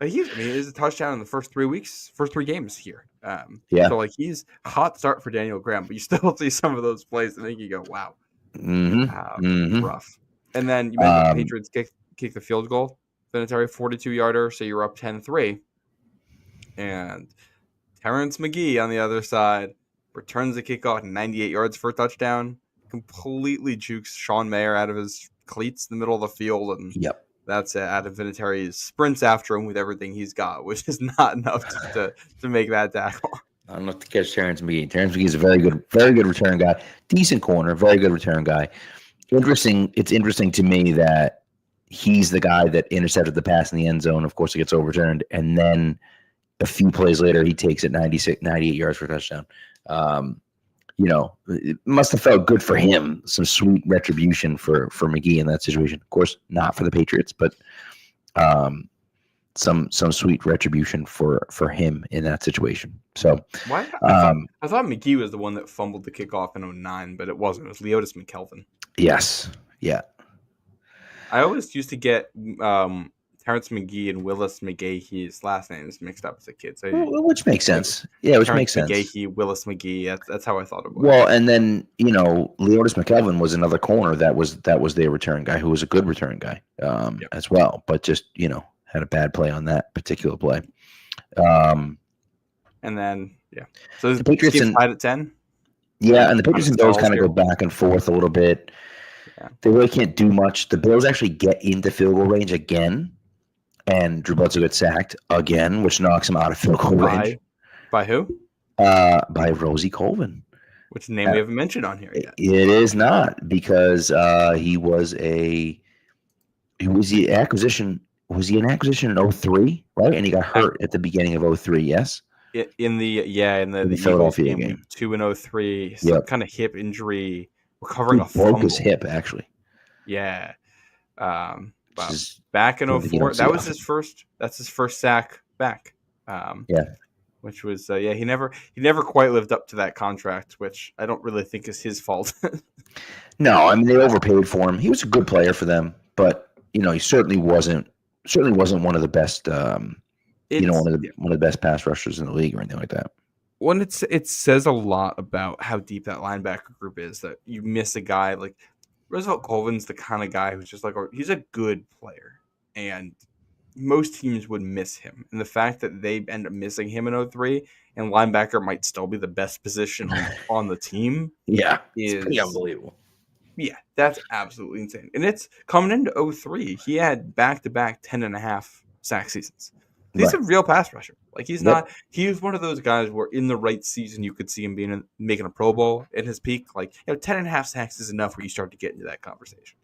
It's a touchdown in the first 3 games here. So he's hot start for Daniel Graham, but you still see some of those plays that make you go, wow, rough. And then you mentioned the Patriots kick the field goal, Vinatieri 42-yarder, so you're up 10-3. And Terrence McGee on the other side returns the kickoff 98 yards for a touchdown, completely jukes Sean Mayer out of his cleats in the middle of the field, and that's it. Adam Vinatieri sprints after him with everything he's got, which is not enough to make that tackle. Not enough to catch Terrence McGee. Terrence McGee is a very good return guy. Decent corner, very good return guy. It's interesting to me that he's the guy that intercepted the pass in the end zone. Of course, it gets overturned, and then a few plays later, he takes it 98 yards for a touchdown. It must have felt good for him. Some sweet retribution for McGee in that situation. Of course, not for the Patriots, but some sweet retribution for him in that situation. So, I thought McGee was the one that fumbled the kickoff in 2009, but it wasn't. It was Leotis McKelvin. Yes. Yeah. I always used to get Terrence McGee and Willis McGahey's last names mixed up as a kid. So which makes sense. Yeah, which makes sense. McGahey, Willis McGee. That's how I thought it was. Well, and then Leotis McKelvin was another corner that was their return guy, who was a good return guy as well, but just had a bad play on that particular play. And then so the Patriots tied at 10. Yeah, and the Patriots and Bills stalls kind of here. go back and forth a little bit. Yeah. They really can't do much. The Bills actually get into field goal range again, and Drew Bledsoe gets sacked again, which knocks him out of field goal range. By who? By Rosie Colvin. Which name we haven't mentioned on here yet. It is not, because he was the acquisition. Was he an acquisition in 03, right? And he got hurt at the beginning of 03, yes? In the Eagles Philadelphia game, game. week 2 and 03, some Yep. kind of hip injury, recovering He a fumble. broke his hip, actually. Yeah. Wow. Is- Back in something you 04, don't see that was often. that's his first sack back. Yeah. Which was he never quite lived up to that contract, which I don't really think is his fault. No, I mean, they overpaid for him. He was a good player for them, but he certainly wasn't one of the best. One of the best pass rushers in the league or anything like that. When it says a lot about how deep that linebacker group is that you miss a guy like Roosevelt Colvin's the kind of guy who's just like he's a good player, and most teams would miss him. And the fact that they end up missing him in 03 and linebacker might still be the best position on the team. Yeah, it's pretty unbelievable. Yeah, that's absolutely insane. And it's coming into 03. He had back-to-back 10.5 sack seasons. He's a real pass rusher. Like he was one of those guys where in the right season you could see him making a Pro Bowl at his peak. Like 10.5 sacks is enough where you start to get into that conversation.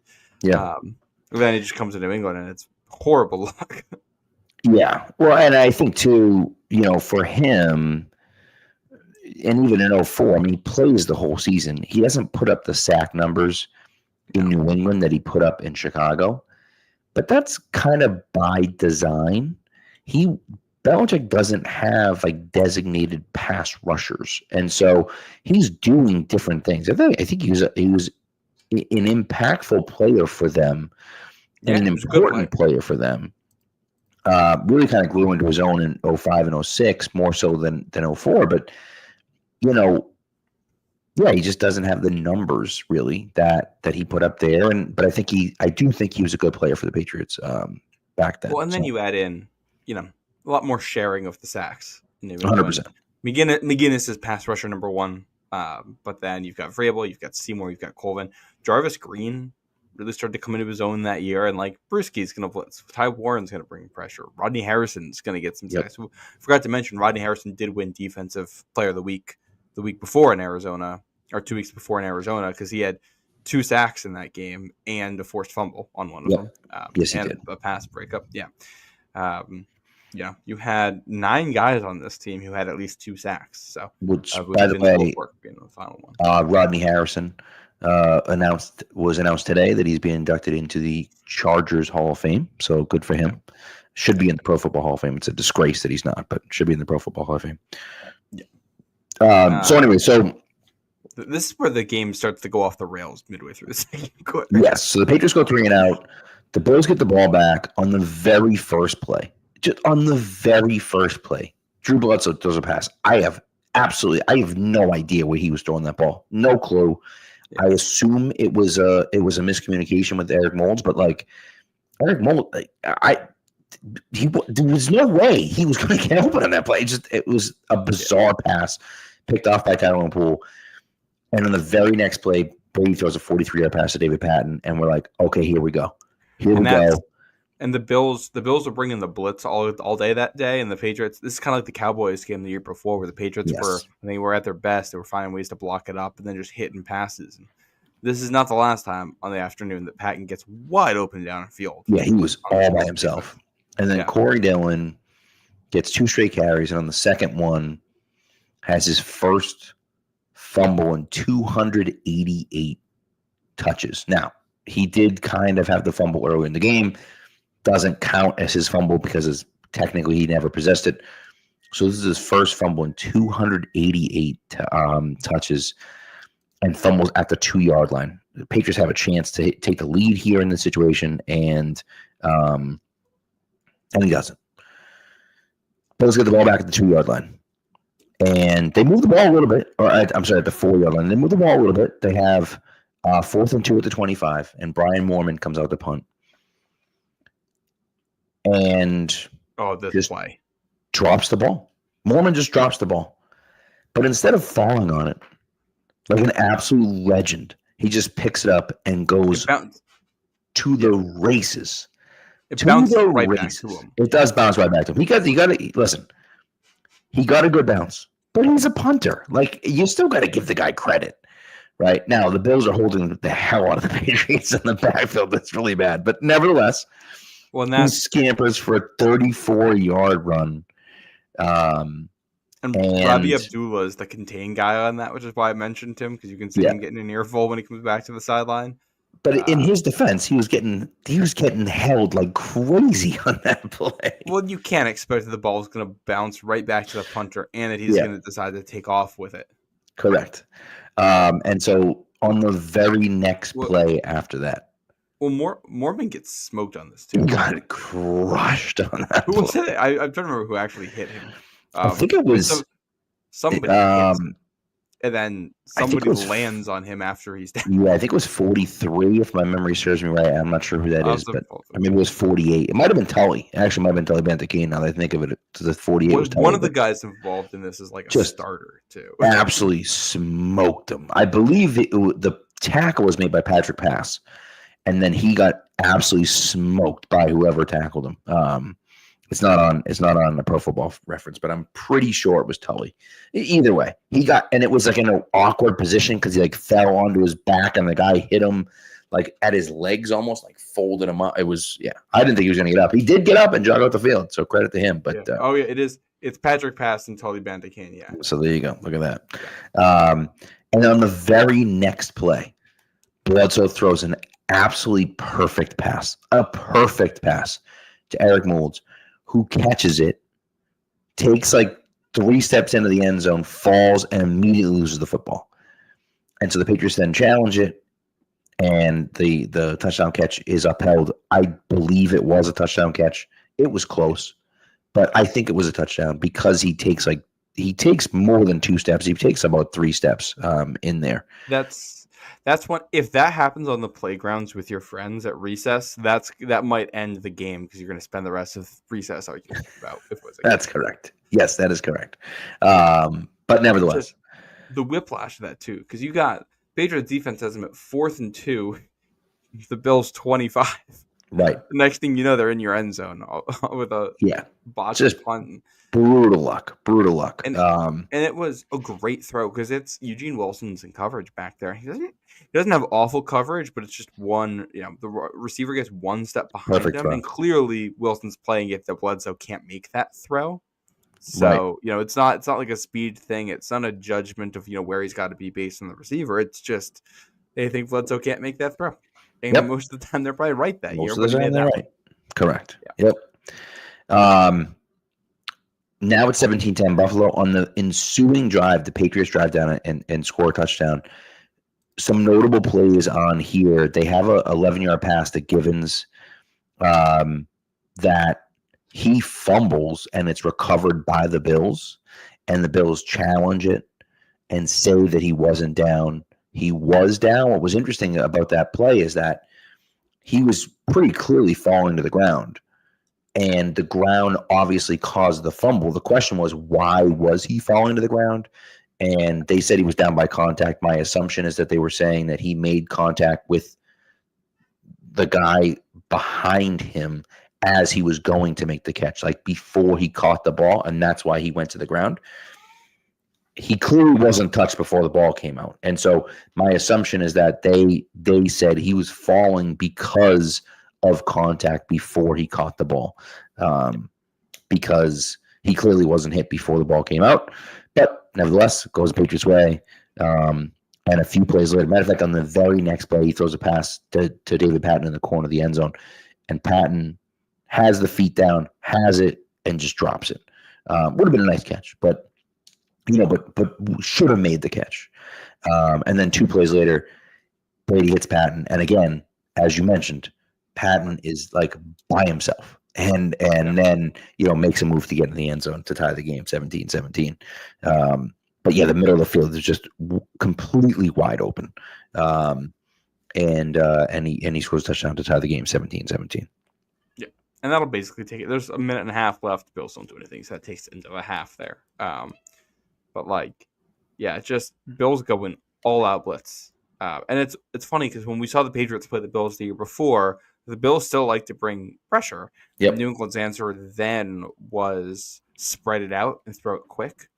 Yeah. And then he just comes to New England and it's horrible luck. Yeah. Well, and I think too, for him, and even in 04, I mean, he plays the whole season. He doesn't put up the sack numbers in New England that he put up in Chicago, but that's kind of by design. Belichick doesn't have like designated pass rushers, and so he's doing different things. I think he was an impactful player for them, and an important player for them. Really kind of grew into his own in 05 and 06 more so than 04, but he just doesn't have the numbers really that he put up there. But I do think he was a good player for the Patriots back then. Well, and then you add in, a lot more sharing of the sacks. 100%. McGinnis is pass rusher number 1, but then you've got Vrabel, you've got Seymour, you've got Colvin. Jarvis Green really started to come into his own that year, and like Brewski's going to blitz. Ty Warren's going to bring pressure. Rodney Harrison's going to get some sacks. Yep. Forgot to mention Rodney Harrison did win Defensive Player of the Week the week before in Arizona, or 2 weeks before in Arizona, because he had 2 sacks in that game and a forced fumble on one of them. Yes, he and did. A pass breakup. Yeah. You had 9 guys on this team who had at least 2 sacks. So, which by the way, being the final one. Rodney Harrison was announced today that he's being inducted into the Chargers Hall of Fame. So good for him. Should be in the Pro Football Hall of Fame. It's a disgrace that he's not, but should be in the Pro Football Hall of Fame. Yeah. So this is where the game starts to go off the rails midway through the second quarter. Yes. So the Patriots go 3 and out. The Bills get the ball back on the very first play. Just on the very first play, Drew Bledsoe throws a pass. I have no idea where he was throwing that ball. No clue. Yeah. I assume it was a miscommunication with Eric Moulds, but like Eric Moulds, there was no way he was going to get open on that play. It was a bizarre pass picked off by Tyler Poole. And on the very next play, Brady throws a 43-yard pass to David Patton, and we're like, okay, here we go. And the Bills are bringing the blitz all day that day, and the Patriots. This is kind of like the Cowboys game the year before, where the Patriots when they were at their best, they were finding ways to block it up and then just hitting passes. And this is not the last time on the afternoon that Patton gets wide open down the field. Yeah, he was all by himself. And then Corey Dillon gets 2 straight carries, and on the second one, has his first fumble in 288 touches. Now, he did kind of have the fumble early in the game. Doesn't count as his fumble because technically he never possessed it. So this is his first fumble in 288 touches and fumbles at the 2-yard line. The Patriots have a chance to take the lead here in this situation, and he doesn't. Bills get the ball back at the 2-yard line. And they move the ball a little bit. At the 4-yard line. They move the ball a little bit. They have 4th and 2 at the 25, and Brian Moorman comes out to punt. And this play drops the ball. Moorman just drops the ball. But instead of falling on it, like an absolute legend. He just picks it up and It goes bounced. to Yeah, the races. it To bounced the right back to races. him. It does bounce right back to him. He got to listen. He got a good bounce, but he's a punter. Like you still got to give the guy credit, right? Now the Bills are holding the hell out of the Patriots in the backfield. That's really bad, but nevertheless, Well, and he that's scampers for a 34-yard run. and Robbie And Abdullah is the contain guy on that, which is why I mentioned him, because you can see yeah, him getting an earful when he comes back to the sideline. but in his defense, he was getting held like crazy on that play. Well, you can't expect that the ball is going to bounce right back to the punter and that he's Yeah, going to decide to take off with it. correct. And so on the very next Well, play after that, Mormon gets smoked on this he too. got crushed on that Who was play. it? I'm trying to remember who actually hit him. I think it was. Somebody hits him, Um, and then I think somebody it was. lands on him after he's down. Yeah, I think it was 43, if my memory serves me right. I'm not sure who that is, but I mean, it was 48. It might have been Tully. It actually might have been Tully Bantakine. Now that I think of it, the 48 was Tully. One of the guys involved in this is like a starter too. Absolutely smoked him. I believe the tackle was made by Patrick Pass, and then he got absolutely smoked by whoever tackled him. It's not on the Pro Football Reference, but I'm pretty sure it was Tully. Either way, he got, and it was like in an awkward position because he like fell onto his back and the guy hit him like at his legs, almost like folded him up. It was I didn't think he was going to get up. He did get up and jog out the field, so credit to him. But it is. It's Patrick Pass and Tully Bantakane. Yeah. So there you go. Look at that. And on the very next play, Bledsoe throws an absolutely perfect pass to Eric Moulds, who catches it, takes like 3 steps into the end zone, falls, and immediately loses the football. And so the Patriots then challenge it, and the touchdown catch is upheld. I believe it was a touchdown catch. It was close, but I think it was a touchdown because he takes more than 2 steps. He takes about 3 steps in there. That's what, if that happens on the playgrounds with your friends at recess, that might end the game because you're going to spend the rest of recess arguing about if it was. That's correct. Yes, that is correct. But nevertheless, the whiplash of that too, because you got Patriots defense has them at 4th and 2, the Bills 25. Right. The next thing you know, they're in your end zone with a botched punt. Brutal luck. And it was a great throw because it's Eugene Wilson's in coverage back there. He doesn't have awful coverage, but it's just one. The receiver gets 1 step behind him, and clearly Wilson's playing if the Bledsoe can't make that throw. So it's not like a speed thing. It's not a judgment of where he's got to be based on the receiver. It's just they think Bledsoe can't make that throw. And most of the time they're probably right that year. Most of the time they're right. Correct. Yeah. Yep. Now it's 17-10 Buffalo. On the ensuing drive, the Patriots drive down and score a touchdown. Some notable plays on here. They have a 11-yard pass to Givens that he fumbles, and it's recovered by the Bills, and the Bills challenge it and say that he wasn't down. He was down. What was interesting about that play is that he was pretty clearly falling to the ground, and the ground obviously caused the fumble. The question was, why was he falling to the ground? And they said he was down by contact. My assumption is that they were saying that he made contact with the guy behind him as he was going to make the catch, like before he caught the ball, and that's why he went to the ground. He clearly wasn't touched before the ball came out. And so my assumption is that they said he was falling because of contact before he caught the ball, because he clearly wasn't hit before the ball came out. But nevertheless, it goes the Patriots' way. And a few plays later, matter of fact, on the very next play, he throws a pass to David Patton in the corner of the end zone. And Patton has the feet down, has it, and just drops it. Would have been a nice catch, but should have made the catch. And then 2 plays later, Brady hits Patton. And again, as you mentioned, Patton is like by himself and then, makes a move to get in the end zone to tie the game 17-17. But yeah, the middle of the field is just completely wide open. And he scores a touchdown to tie the game 17-17. Yeah. And that'll basically take it. There's a minute and a half left. Bills don't do anything, so that takes it into a half there. But just Bills going all-out blitz. And it's funny because when we saw the Patriots play the Bills the year before, the Bills still like to bring pressure. Yep. New England's answer then was spread it out and throw it quick.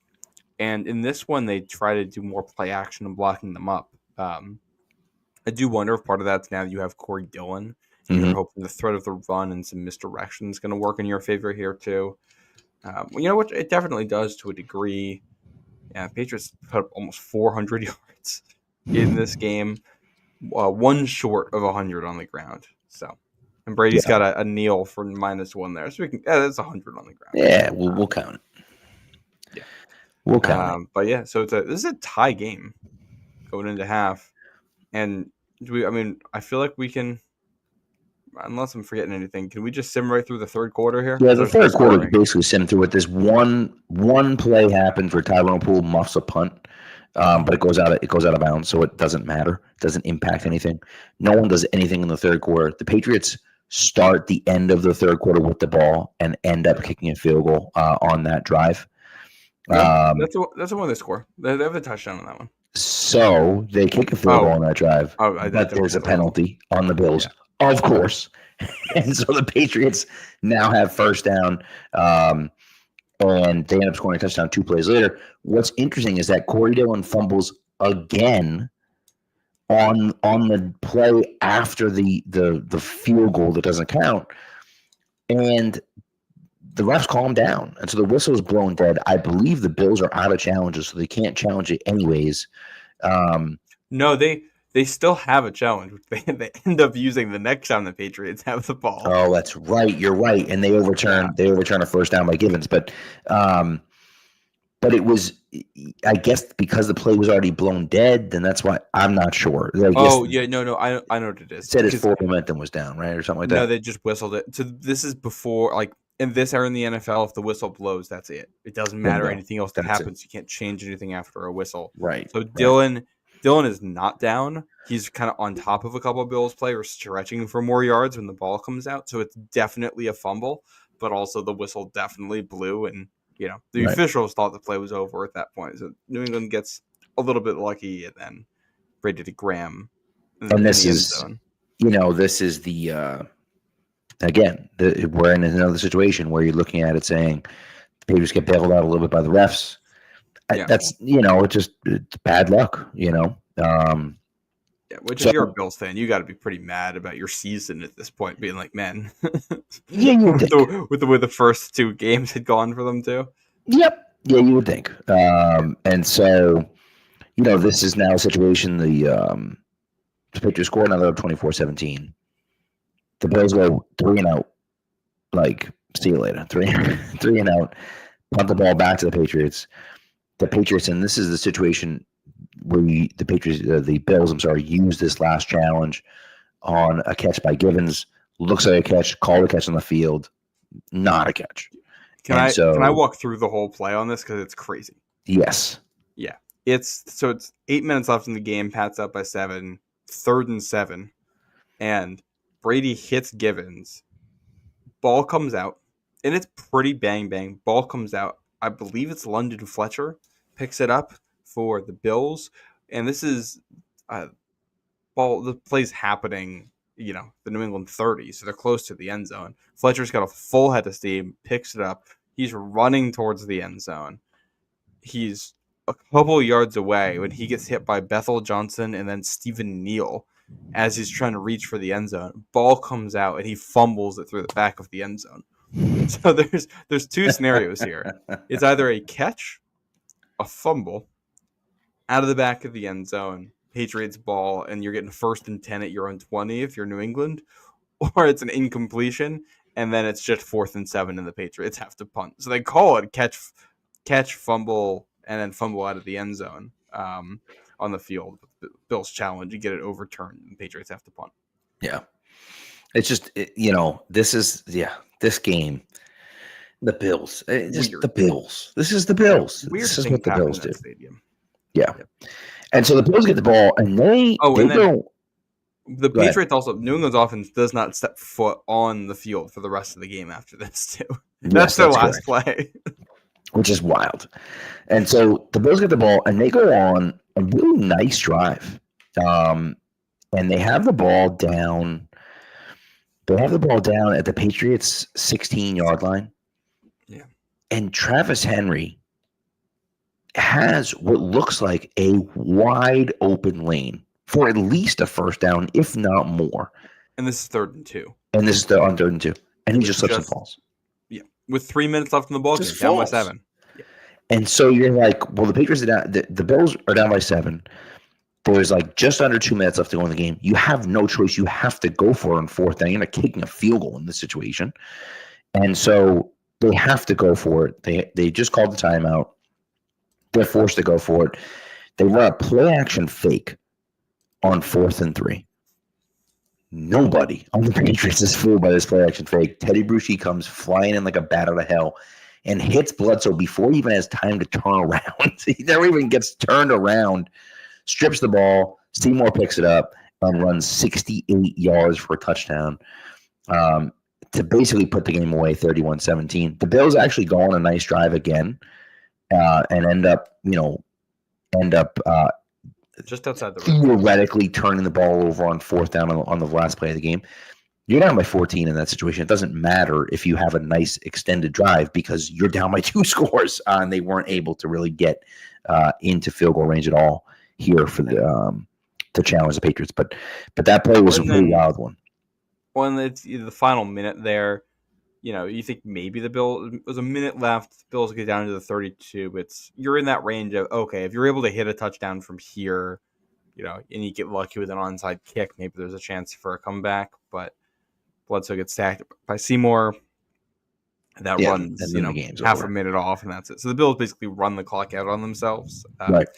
And in this one, they try to do more play action and blocking them up. I do wonder if part of that's now that you have Corey Dillon. You're hoping the threat of the run and some misdirection is going to work in your favor here too. You know what? It definitely does to a degree. Yeah, Patriots put up almost 400 yards in this game, one short of 100 on the ground. So, and Brady's got a kneel for -1 there, so we can. Yeah, that's 100 on the ground. Yeah, we'll count it. Yeah, we'll count it. But yeah, so this is a tie game going into half, and I feel like we can. Unless I'm forgetting anything, can we just sim right through the third quarter here? Yeah, the third quarter basically simmed through it. This one play happened for Tyrone Poole muffs a punt, but it goes out of bounds, so it doesn't matter. It doesn't impact anything. No one does anything in the third quarter. The Patriots start the end of the third quarter with the ball and end up kicking a field goal on that drive. Yeah, that's the one they score. They have a touchdown on that one. So they kick a field goal on that drive, but there's a penalty on the Bills. Yeah. Of course. And so the Patriots now have first down, and they end up scoring a touchdown 2 plays later. What's interesting is that Corey Dillon fumbles again on the play after the field goal that doesn't count, and the refs calm him down. And so the whistle is blown dead. I believe the Bills are out of challenges, so they can't challenge it anyways. No, they still have a challenge. They end up using the next time the Patriots have the ball. Oh, that's right. You're right. And they overturn a first down by Givens. But it was, I guess, because the play was already blown dead, then that's why I'm not sure. I know what it is. It said his forward momentum was down, right? Or something like that. No, they just whistled it. So this is before, like, in this era in the NFL, if the whistle blows, that's it. It doesn't matter anything else that happens. You can't change anything after a whistle. Right. So Dillon is not down. He's kind of on top of a couple of Bills players, stretching for more yards when the ball comes out. So it's definitely a fumble, but also the whistle definitely blew, and the officials thought the play was over at that point. So New England gets a little bit lucky, and then Brady to Graham. And this is, this is the we're in another situation where you're looking at it saying the Patriots get bailed out a little bit by the refs. That's it's bad luck, Which if you're a Bills fan, you got to be pretty mad about your season at this point, being like, man, with the way the first 2 games had gone for them too. Yep, yeah, you would think. And so, this is now a situation. The Patriots score another 24-17. The Bills go 3-and-out. Like, see you later. 3-and-out. Punt the ball back to the Patriots. The Patriots, and this is the situation where the Bills, use this last challenge on a catch by Givens. Looks like a catch, called a catch on the field, not a catch. Can I walk through the whole play on this because it's crazy? Yes. Yeah. It's 8 minutes left in the game. Pat's up by 7. 3rd and 7, and Brady hits Givens. Ball comes out, and it's pretty bang. Ball comes out. I believe it's London Fletcher picks it up for the Bills, and this is the play's happening, the New England 30, so they're close to the end zone. Fletcher's got a full head of steam, picks it up. He's running towards the end zone. He's a couple yards away when he gets hit by Bethel Johnson and then Stephen Neal as he's trying to reach for the end zone. Ball comes out and he fumbles it through the back of the end zone. So there's 2 scenarios here. It's either a catch, a fumble, out of the back of the end zone, Patriots ball, and you're getting 1st and 10 at your own 20 if you're New England, or it's an incompletion, and then it's just 4th and 7 and the Patriots have to punt. So they call it catch, fumble, and then fumble out of the end zone on the field. Bills challenge, you get it overturned, and the Patriots have to punt. Yeah. It's just, this game, the Bills, the Bills. This is the Bills. This is what the Bills do. Stadium. Yeah. And so the Bills get the ball, and they go. The Patriots also, New England's offense does not step foot on the field for the rest of the game after this, too. That's their last play. Which is wild. And so the Bills get the ball, and they go on a really nice drive. And they have the ball down. They have the ball down at the Patriots' 16-yard line. Yeah. And Travis Henry has what looks like a wide open lane for at least a first down, if not more. And this is 3rd and 2. And this is on 3rd and 2. And he just slips and falls. Yeah. With 3 minutes left in the ball game, down by 7. Yeah. And so you're like, well, the Patriots are down. The Bills are down by 7. There's like just under 2 minutes left to go in the game. You have no choice. You have to go for it on 4th down. You're not kicking a field goal in this situation. And so they have to go for it. They just called the timeout. They're forced to go for it. They run a play action fake on 4th and 3. Nobody on the Patriots is fooled by this play action fake. Teddy Bruschi comes flying in like a bat out of hell and hits Bledsoe before he even has time to turn around. He never even gets turned around, strips the ball. Seymour picks it up and runs 68 yards for a touchdown to basically put the game away 31-17. The Bills actually go on a nice drive again and end up just outside the theoretically turning the ball over on 4th down on the last play of the game. You're down by 14 in that situation. It doesn't matter if you have a nice extended drive because you're down by 2 scores and they weren't able to really get into field goal range at all here for the to challenge the Patriots. But that play was a really wild one. Well, the final minute there, you think maybe the Bills was a minute left. The Bills get down to the 32. But you're in that range of, okay, if you're able to hit a touchdown from here, and you get lucky with an onside kick, maybe there's a chance for a comeback. But Bledsoe gets sacked by Seymour. That runs, half a minute off, and that's it. So the Bills basically run the clock out on themselves. Right.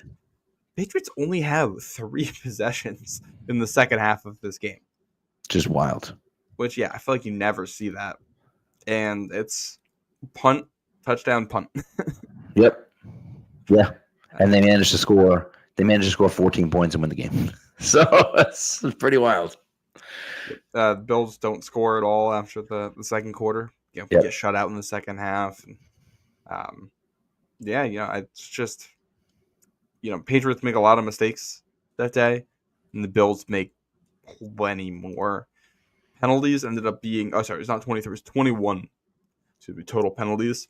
Patriots only have 3 possessions in the second half of this game. Just wild. Which, I feel like you never see that. And it's punt, touchdown, punt. Yep. Yeah. And they managed to score. They managed to score 14 points and win the game. So it's pretty wild. Bills don't score at all after the second quarter. Get shut out in the second half. And, it's just, Patriots make a lot of mistakes that day, and the Bills make plenty more. Penalties ended up being, it's not 23, it was 21 to be total penalties.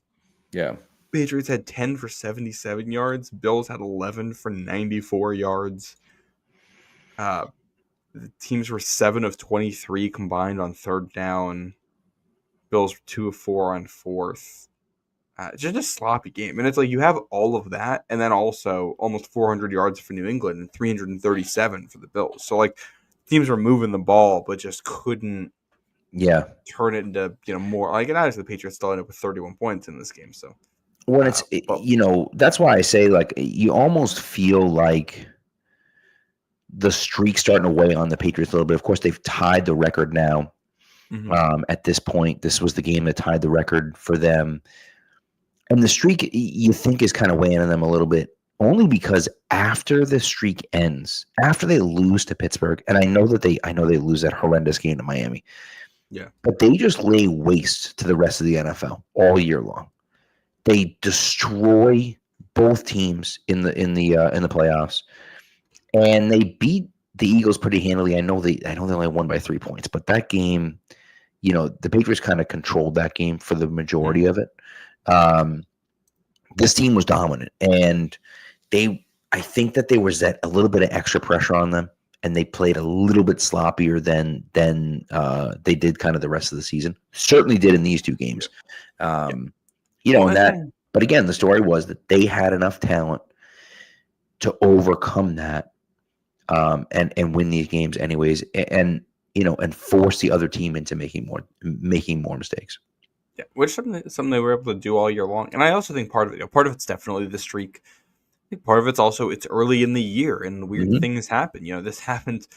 Yeah. Patriots had 10 for 77 yards. Bills had 11 for 94 yards. The teams were 7 of 23 combined on 3rd down. Bills were 2 of 4 on 4th. Just a sloppy game. And it's like you have all of that, and then also almost 400 yards for New England and 337 for the Bills. So, teams were moving the ball, but just couldn't turn it into, more. And obviously the Patriots still ended up with 31 points in this game. So when it's, that's why I say, you almost feel like the streak's starting to weigh on the Patriots a little bit. Of course, they've tied the record now. Mm-hmm. At this point, this was the game that tied the record for them. And the streak, you think, is kind of weighing on them a little bit, only because after the streak ends, after they lose to Pittsburgh, and I know they lose that horrendous game to Miami. Yeah. But they just lay waste to the rest of the NFL all year long. They destroy both teams in the playoffs, and they beat the Eagles pretty handily. I know they only won by 3 points, but that game, the Patriots kind of controlled that game for the majority of it. This team was dominant, and I think that there was that a little bit of extra pressure on them, and they played a little bit sloppier than they did kind of the rest of the season. Certainly did in these 2 games. But again, the story was that they had enough talent to overcome that and win these games anyways, and force the other team into making more mistakes. Yeah, which is something they were able to do all year long. And I also think part of it's definitely the streak. I think part of it's also it's early in the year and weird things happen. This happened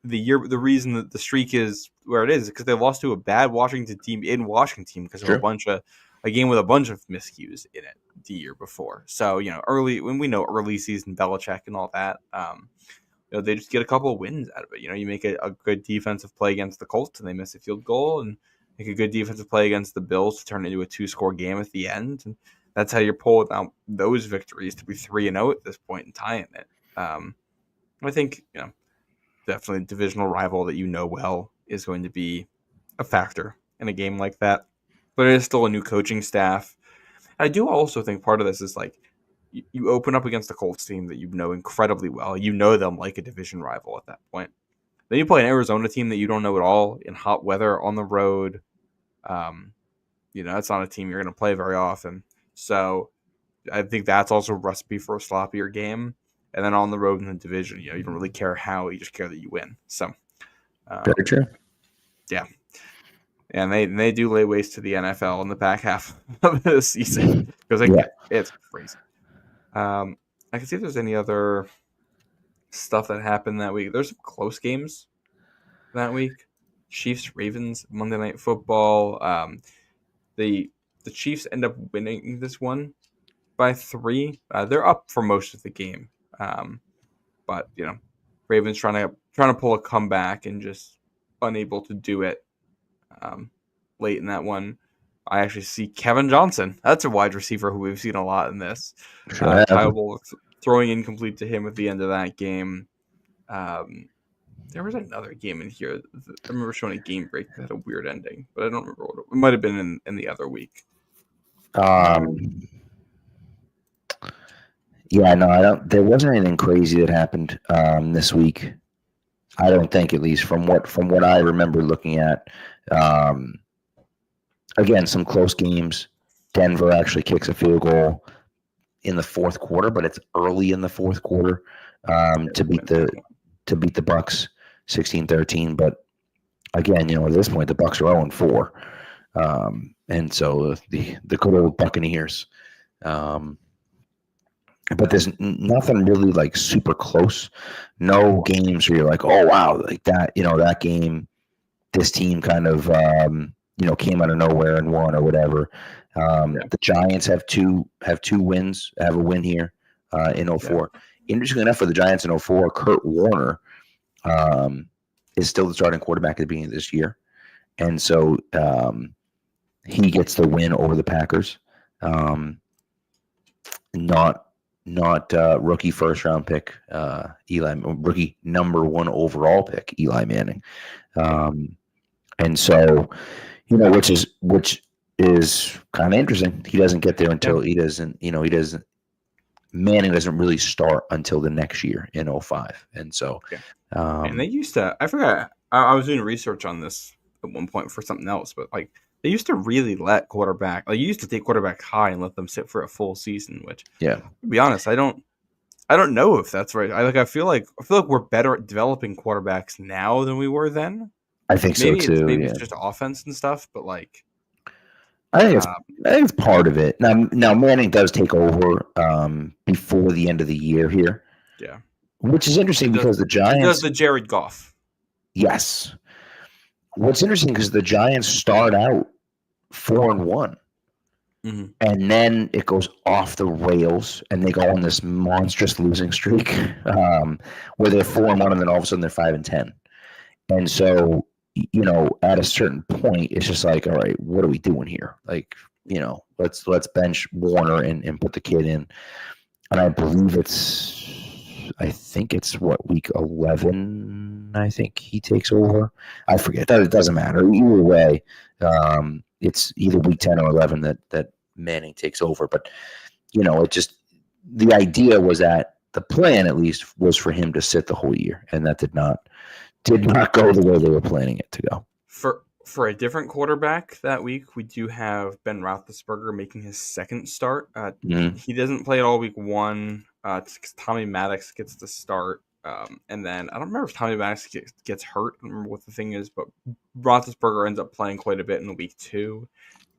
the reason that the streak is where it is because they lost to a bad Washington team in Washington because of a game with a bunch of miscues in it the year before. So, early season Belichick and all that, they just get a couple of wins out of it. You make a good defensive play against the Colts and they miss a field goal, and make a good defensive play against the Bills to turn it into a 2-score game at the end. And that's how you're pulling out those victories to be 3-0 at this point in time. I think definitely divisional rival that well is going to be a factor in a game like that. But it is still a new coaching staff. I do also think part of this is like you open up against a Colts team that you know incredibly well. You know them like a division rival at that point. Then you play an Arizona team that you don't know at all in hot weather on the road. That's not a team you're going to play very often. So I think that's also a recipe for a sloppier game. And then on the road in the division, you don't really care how, you just care that you win. So, Very true. Yeah. And they do lay waste to the NFL in the back half of the season because it's crazy. I can see if there's any other stuff that happened that week. There's some close games that week. Chiefs, Ravens, Monday Night Football. The Chiefs end up winning this one by 3. They're up for most of the game, but Ravens trying to pull a comeback and just unable to do it late in that one. I actually see Kevin Johnson. That's a wide receiver who we've seen a lot in this. Tyable throwing incomplete to him at the end of that game. There was another game in here. I remember showing a game break that had a weird ending, but I don't remember what it might have been in the other week. Yeah, no, I don't. There wasn't anything crazy that happened this week. I don't think, at least from what I remember looking at. Again, some close games. Denver actually kicks a field goal in the fourth quarter, but it's early in the fourth quarter to beat the Bucks 16-13. But again, at this point the Bucks are 0-4, and so the good old Buccaneers. But there's nothing really like super close. No games where you're like, oh wow, like that. That game, this team kind of came out of nowhere and won or whatever. The Giants have two wins. Have a win here in 04. Yeah. Interestingly enough, for the Giants in 04, Kurt Warner is still the starting quarterback at the beginning of this year, and so he gets the win over the Packers. Not rookie first round pick rookie number 1 overall pick Eli Manning, and so which is kind of interesting. He doesn't get there until he doesn't. Manning doesn't really start until the next year in 05, and so and they used to. I forgot. I was doing research on this at one point for something else, but like they used to really let quarterback. Like you used to take quarterback high and let them sit for a full season. Which, to be honest, I don't know if that's right. I feel like we're better at developing quarterbacks now than we were then. I think so too. Maybe it's just offense and stuff, but like I think it's part of it. Now Manning does take over before the end of the year here. Yeah, which is interesting because the Giants does the Jared Goff. Yes. What's interesting because the Giants start out 4-1, and then it goes off the rails, and they go on this monstrous losing streak where they're 4-1, and then all of a sudden they're 5-10. And so, at a certain point, it's just like, all right, what are we doing here? Like, let's bench Warner and put the kid in. And I believe it's week 11. I think he takes over. I forget. It doesn't matter. Either way, it's either week 10 or 11 that Manning takes over. But it just, the idea was that the plan, at least, was for him to sit the whole year, and that did not go the way they were planning it to go. For a different quarterback that week, we do have Ben Roethlisberger making his second start. He doesn't play at all week 1. Tommy Maddox gets the start. And then I don't remember if Tommy Maddox gets hurt. I don't remember what the thing is, but Roethlisberger ends up playing quite a bit in week 2,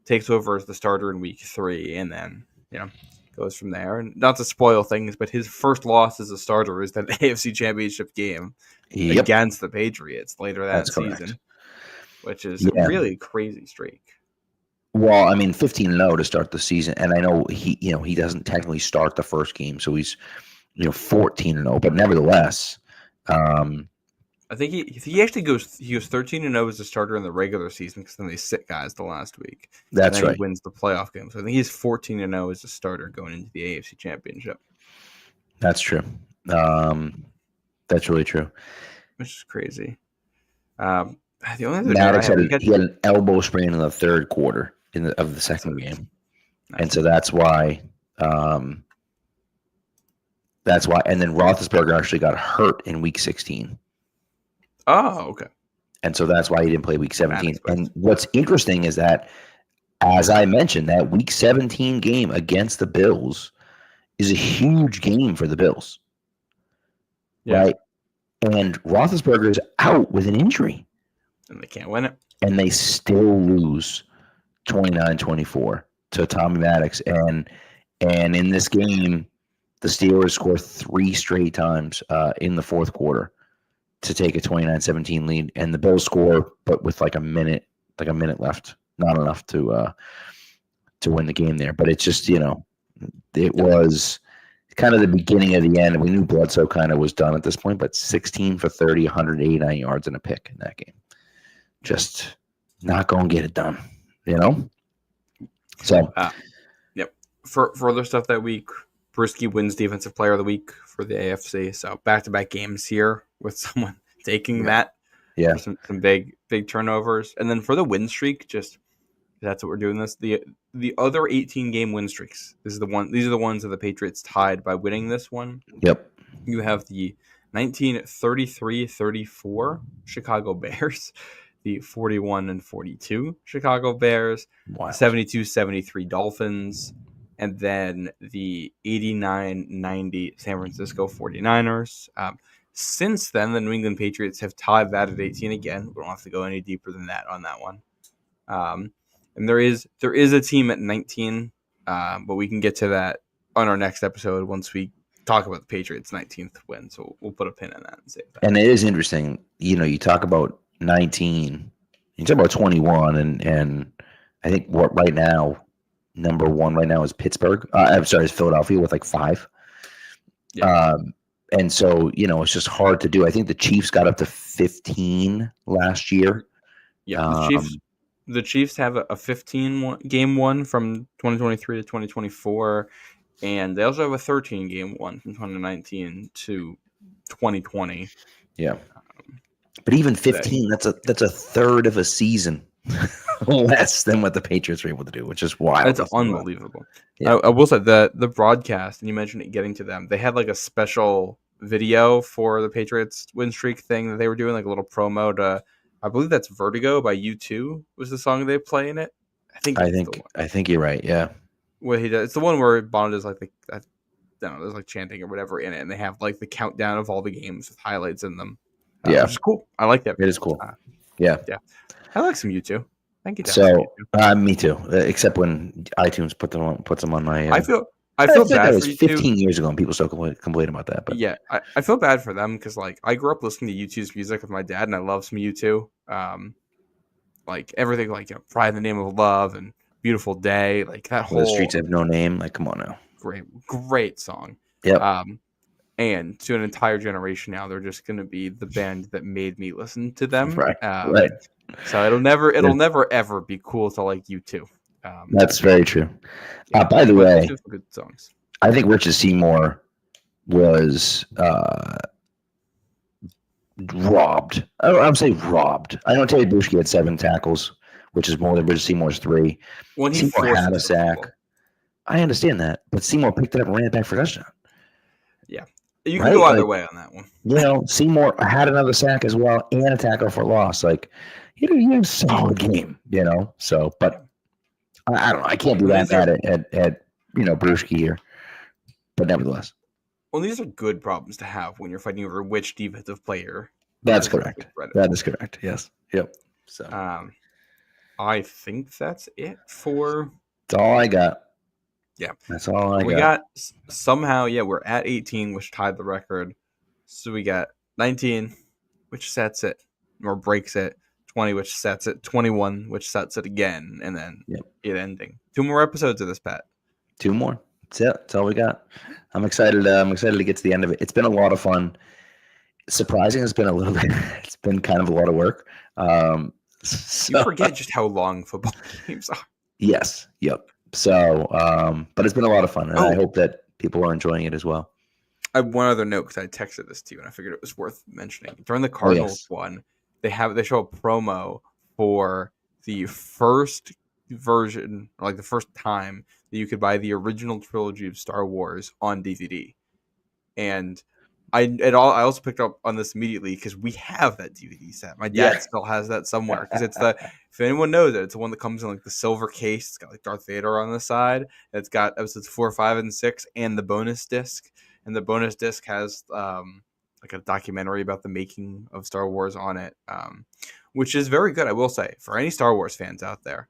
takes over as the starter in week 3, and then goes from there. And not to spoil things, but his first loss as a starter is that AFC Championship game against the Patriots later that season, correct. Which is a really crazy streak. Well, I mean, 15-0 to start the season, and I know he doesn't technically start the first game, so he's 14-0, but nevertheless, I think he actually goes 13-0 as a starter in the regular season because then they sit guys the last week. That's right. He wins the playoff game, so I think he's 14-0 as a starter going into the AFC Championship. That's true. That's really true. which is crazy. The only other note I Maddox have, he had an elbow sprain in the third quarter of the second game, and so that's why. That's why, and then Roethlisberger actually got hurt in Week 16. Oh, okay. And so that's why he didn't play Week 17. And what's interesting is that, as I mentioned, that Week 17 game against the Bills is a huge game for the Bills. Yeah. Right? And Roethlisberger is out with an injury. And they can't win it. And they still lose 29-24 to Tommy Maddox. And in this game, the Steelers score 3 straight times in the fourth quarter to take a 29-17 lead. And the Bills score, but with like a minute left. Not enough to win the game there. But it's just, it was kind of the beginning of the end. We knew Bledsoe kind of was done at this point, but 16 for 30, 189 yards and a pick in that game. Just not going to get it done, So, yep. For other stuff that week, Bruschi wins Defensive Player of the Week for the AFC. So back-to-back games here with someone taking that. Yeah. Some big turnovers. And then for the win streak, just that's what we're doing this. The other 18-game win streaks. These are the ones that the Patriots tied by winning this one. Yep. You have the 1933-34 Chicago Bears, the 41-42 Chicago Bears, wow. 72-73 Dolphins, and then the 89-90 San Francisco 49ers. Since then, the New England Patriots have tied that at 18 again. We don't have to go any deeper than that on that one. And there is a team at 19, but we can get to that on our next episode once we talk about the Patriots' 19th win. So we'll put a pin in that and save that. And it is interesting. You talk about 19, you talk about 21, and I think what right now, number one right now is Pittsburgh. Is Philadelphia with like 5. Yeah. And so, it's just hard to do. I think the Chiefs got up to 15 last year. Yeah, the Chiefs have a 15-game one from 2023 to 2024, and they also have a 13-game one from 2019 to 2020. Yeah. But even 15, that's a third of a season less than what the Patriots were able to do, which is wild. That's unbelievable. Yeah. I will say the broadcast, and you mentioned it getting to them, they had like a special video for the Patriots win streak thing that they were doing, like a little promo to, I believe that's Vertigo by U2 was the song they play in it. I think you're right. Yeah. What he does, it's the one where Bond does like I don't know, there's like chanting or whatever in it, and they have like the countdown of all the games with highlights in them. Yeah, which is cool. I like that. It is cool. Yeah. I like some U2. Thank you. So me too. Except when iTunes puts them on my. I feel bad that was for 15 years ago, and people still complain about that. But yeah, I feel bad for them because like I grew up listening to U2's music with my dad, and I love some U2. Like everything, like "Pride in the Name of Love" and "Beautiful Day," like that whole. The Streets Have No Name. Like, come on now. Great song. Yep. And to an entire generation now, they're just going to be the band that made me listen to them. Right. Right. So it'll never ever be cool to like U2. That's very true. By the way, good songs. I think Richard Seymour was robbed. I'm saying robbed. I know Terry Bushke had 7 tackles, which is more than Richard Seymour's 3. When he Seymour had a sack. I understand that, but Seymour picked it up and ran it back for a touchdown. Yeah. You can go either way on that one. Seymour had another sack as well and a tackle for loss. Like, he had a solid game, So, but I don't know. I can't do that at Brewski here. But nevertheless. Well, these are good problems to have when you're fighting over which defensive player. That's correct. That is correct. Yes. Yep. So, I think that's it for. That's all I got. Yeah, that's all I got. We got somehow, we're at 18, which tied the record. So we got 19, which sets it or breaks it. 20, which sets it. 21, which sets it again, and then it ending. 2 more episodes of this, Pat. 2 more. That's it. That's all we got. I'm excited. I'm excited to get to the end of it. It's been a lot of fun. Surprising, it's been a little bit. It's been kind of a lot of work. You forget just how long football games are. Yes. Yep. So, but it's been a lot of fun, and I hope that people are enjoying it as well. I have one other note because I texted this to you and I figured it was worth mentioning. During the Cardinals one, they show a promo for the first version, or like the first time that you could buy the original trilogy of Star Wars on DVD. And I also picked up on this immediately because we have that DVD set. My dad still has that somewhere because it's if anyone knows it, it's the one that comes in like the silver case. It's got like Darth Vader on the side. It's got episodes 4, 5, and 6 and the bonus disc. And the bonus disc has like a documentary about the making of Star Wars on it, which is very good, I will say, for any Star Wars fans out there.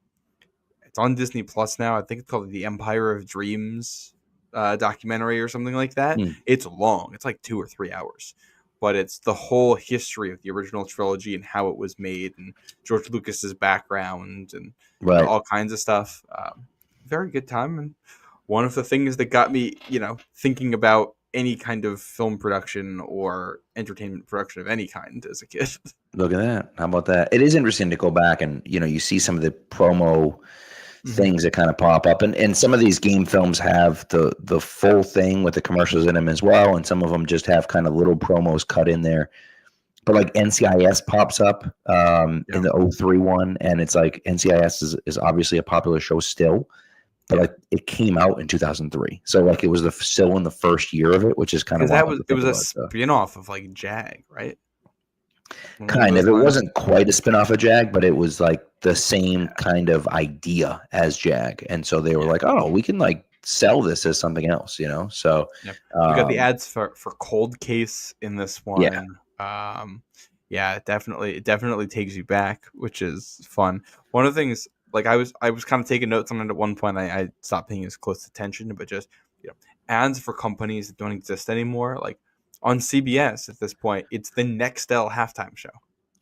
It's on Disney Plus now. I think it's called the Empire of Dreams documentary or something like that. It's long. It's like 2 or 3 hours. But it's the whole history of the original trilogy and how it was made and George Lucas's background and all kinds of stuff. Very good time. And one of the things that got me, thinking about any kind of film production or entertainment production of any kind as a kid. Look at that. How about that? It is interesting to go back and, you see some of the promo things that kind of pop up. And some of these game films have the full thing with the commercials in them as well. And some of them just have kind of little promos cut in there. But like NCIS pops up in the 03 one. And it's like NCIS is obviously a popular show still. But like it came out in 2003, so like it was still in the first year of it, which is kind of it was a spin-off of like Jag, right? Kind of. It wasn't quite a spin-off of Jag, but it was like the same kind of idea as Jag, and so they were like, "Oh, we can like sell this as something else," So we got the ads for Cold Case in this one. It definitely takes you back, which is fun. One of the things. Like I was kind of taking notes on it at one point. I stopped paying as close attention, but just ads for companies that don't exist anymore. Like on CBS at this point, it's the Nextel halftime show.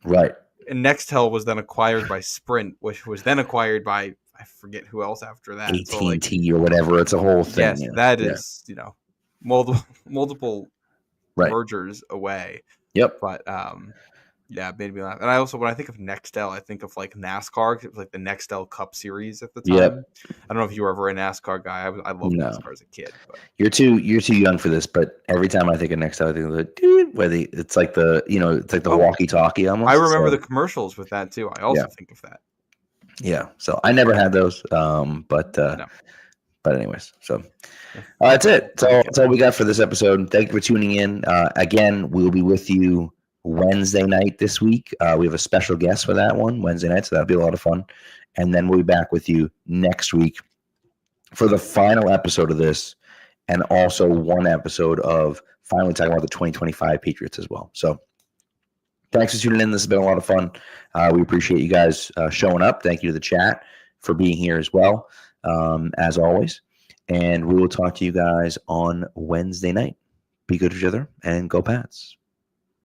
Right. And Nextel was then acquired by Sprint, which was then acquired by I forget who else after that. AT&T or whatever. It's a whole thing. Yes, that is multiple mergers away. Yep. But it made me laugh. And I also, when I think of Nextel, I think of like NASCAR. It was like the Nextel Cup Series at the time. Yep. I don't know if you were ever a NASCAR guy. I loved NASCAR as a kid. But. You're too young for this, but every time I think of Nextel, I think of the dude where it's like it's like the walkie-talkie almost. I remember the commercials with that too. I also think of that. Yeah. So I never had those. But anyways, so that's it. That's all we got for this episode. Thank you for tuning in. Again, we'll be with you Wednesday night this week. We have a special guest for that one Wednesday night, so that'll be a lot of fun. And then we'll be back with you next week for the final episode of this, and also one episode of finally talking about the 2025 Patriots as well. So thanks for tuning in. This has been a lot of fun. We appreciate you guys showing up. Thank you to the chat for being here as well, as always. And we will talk to you guys on Wednesday night. Be good to each other and go Pats.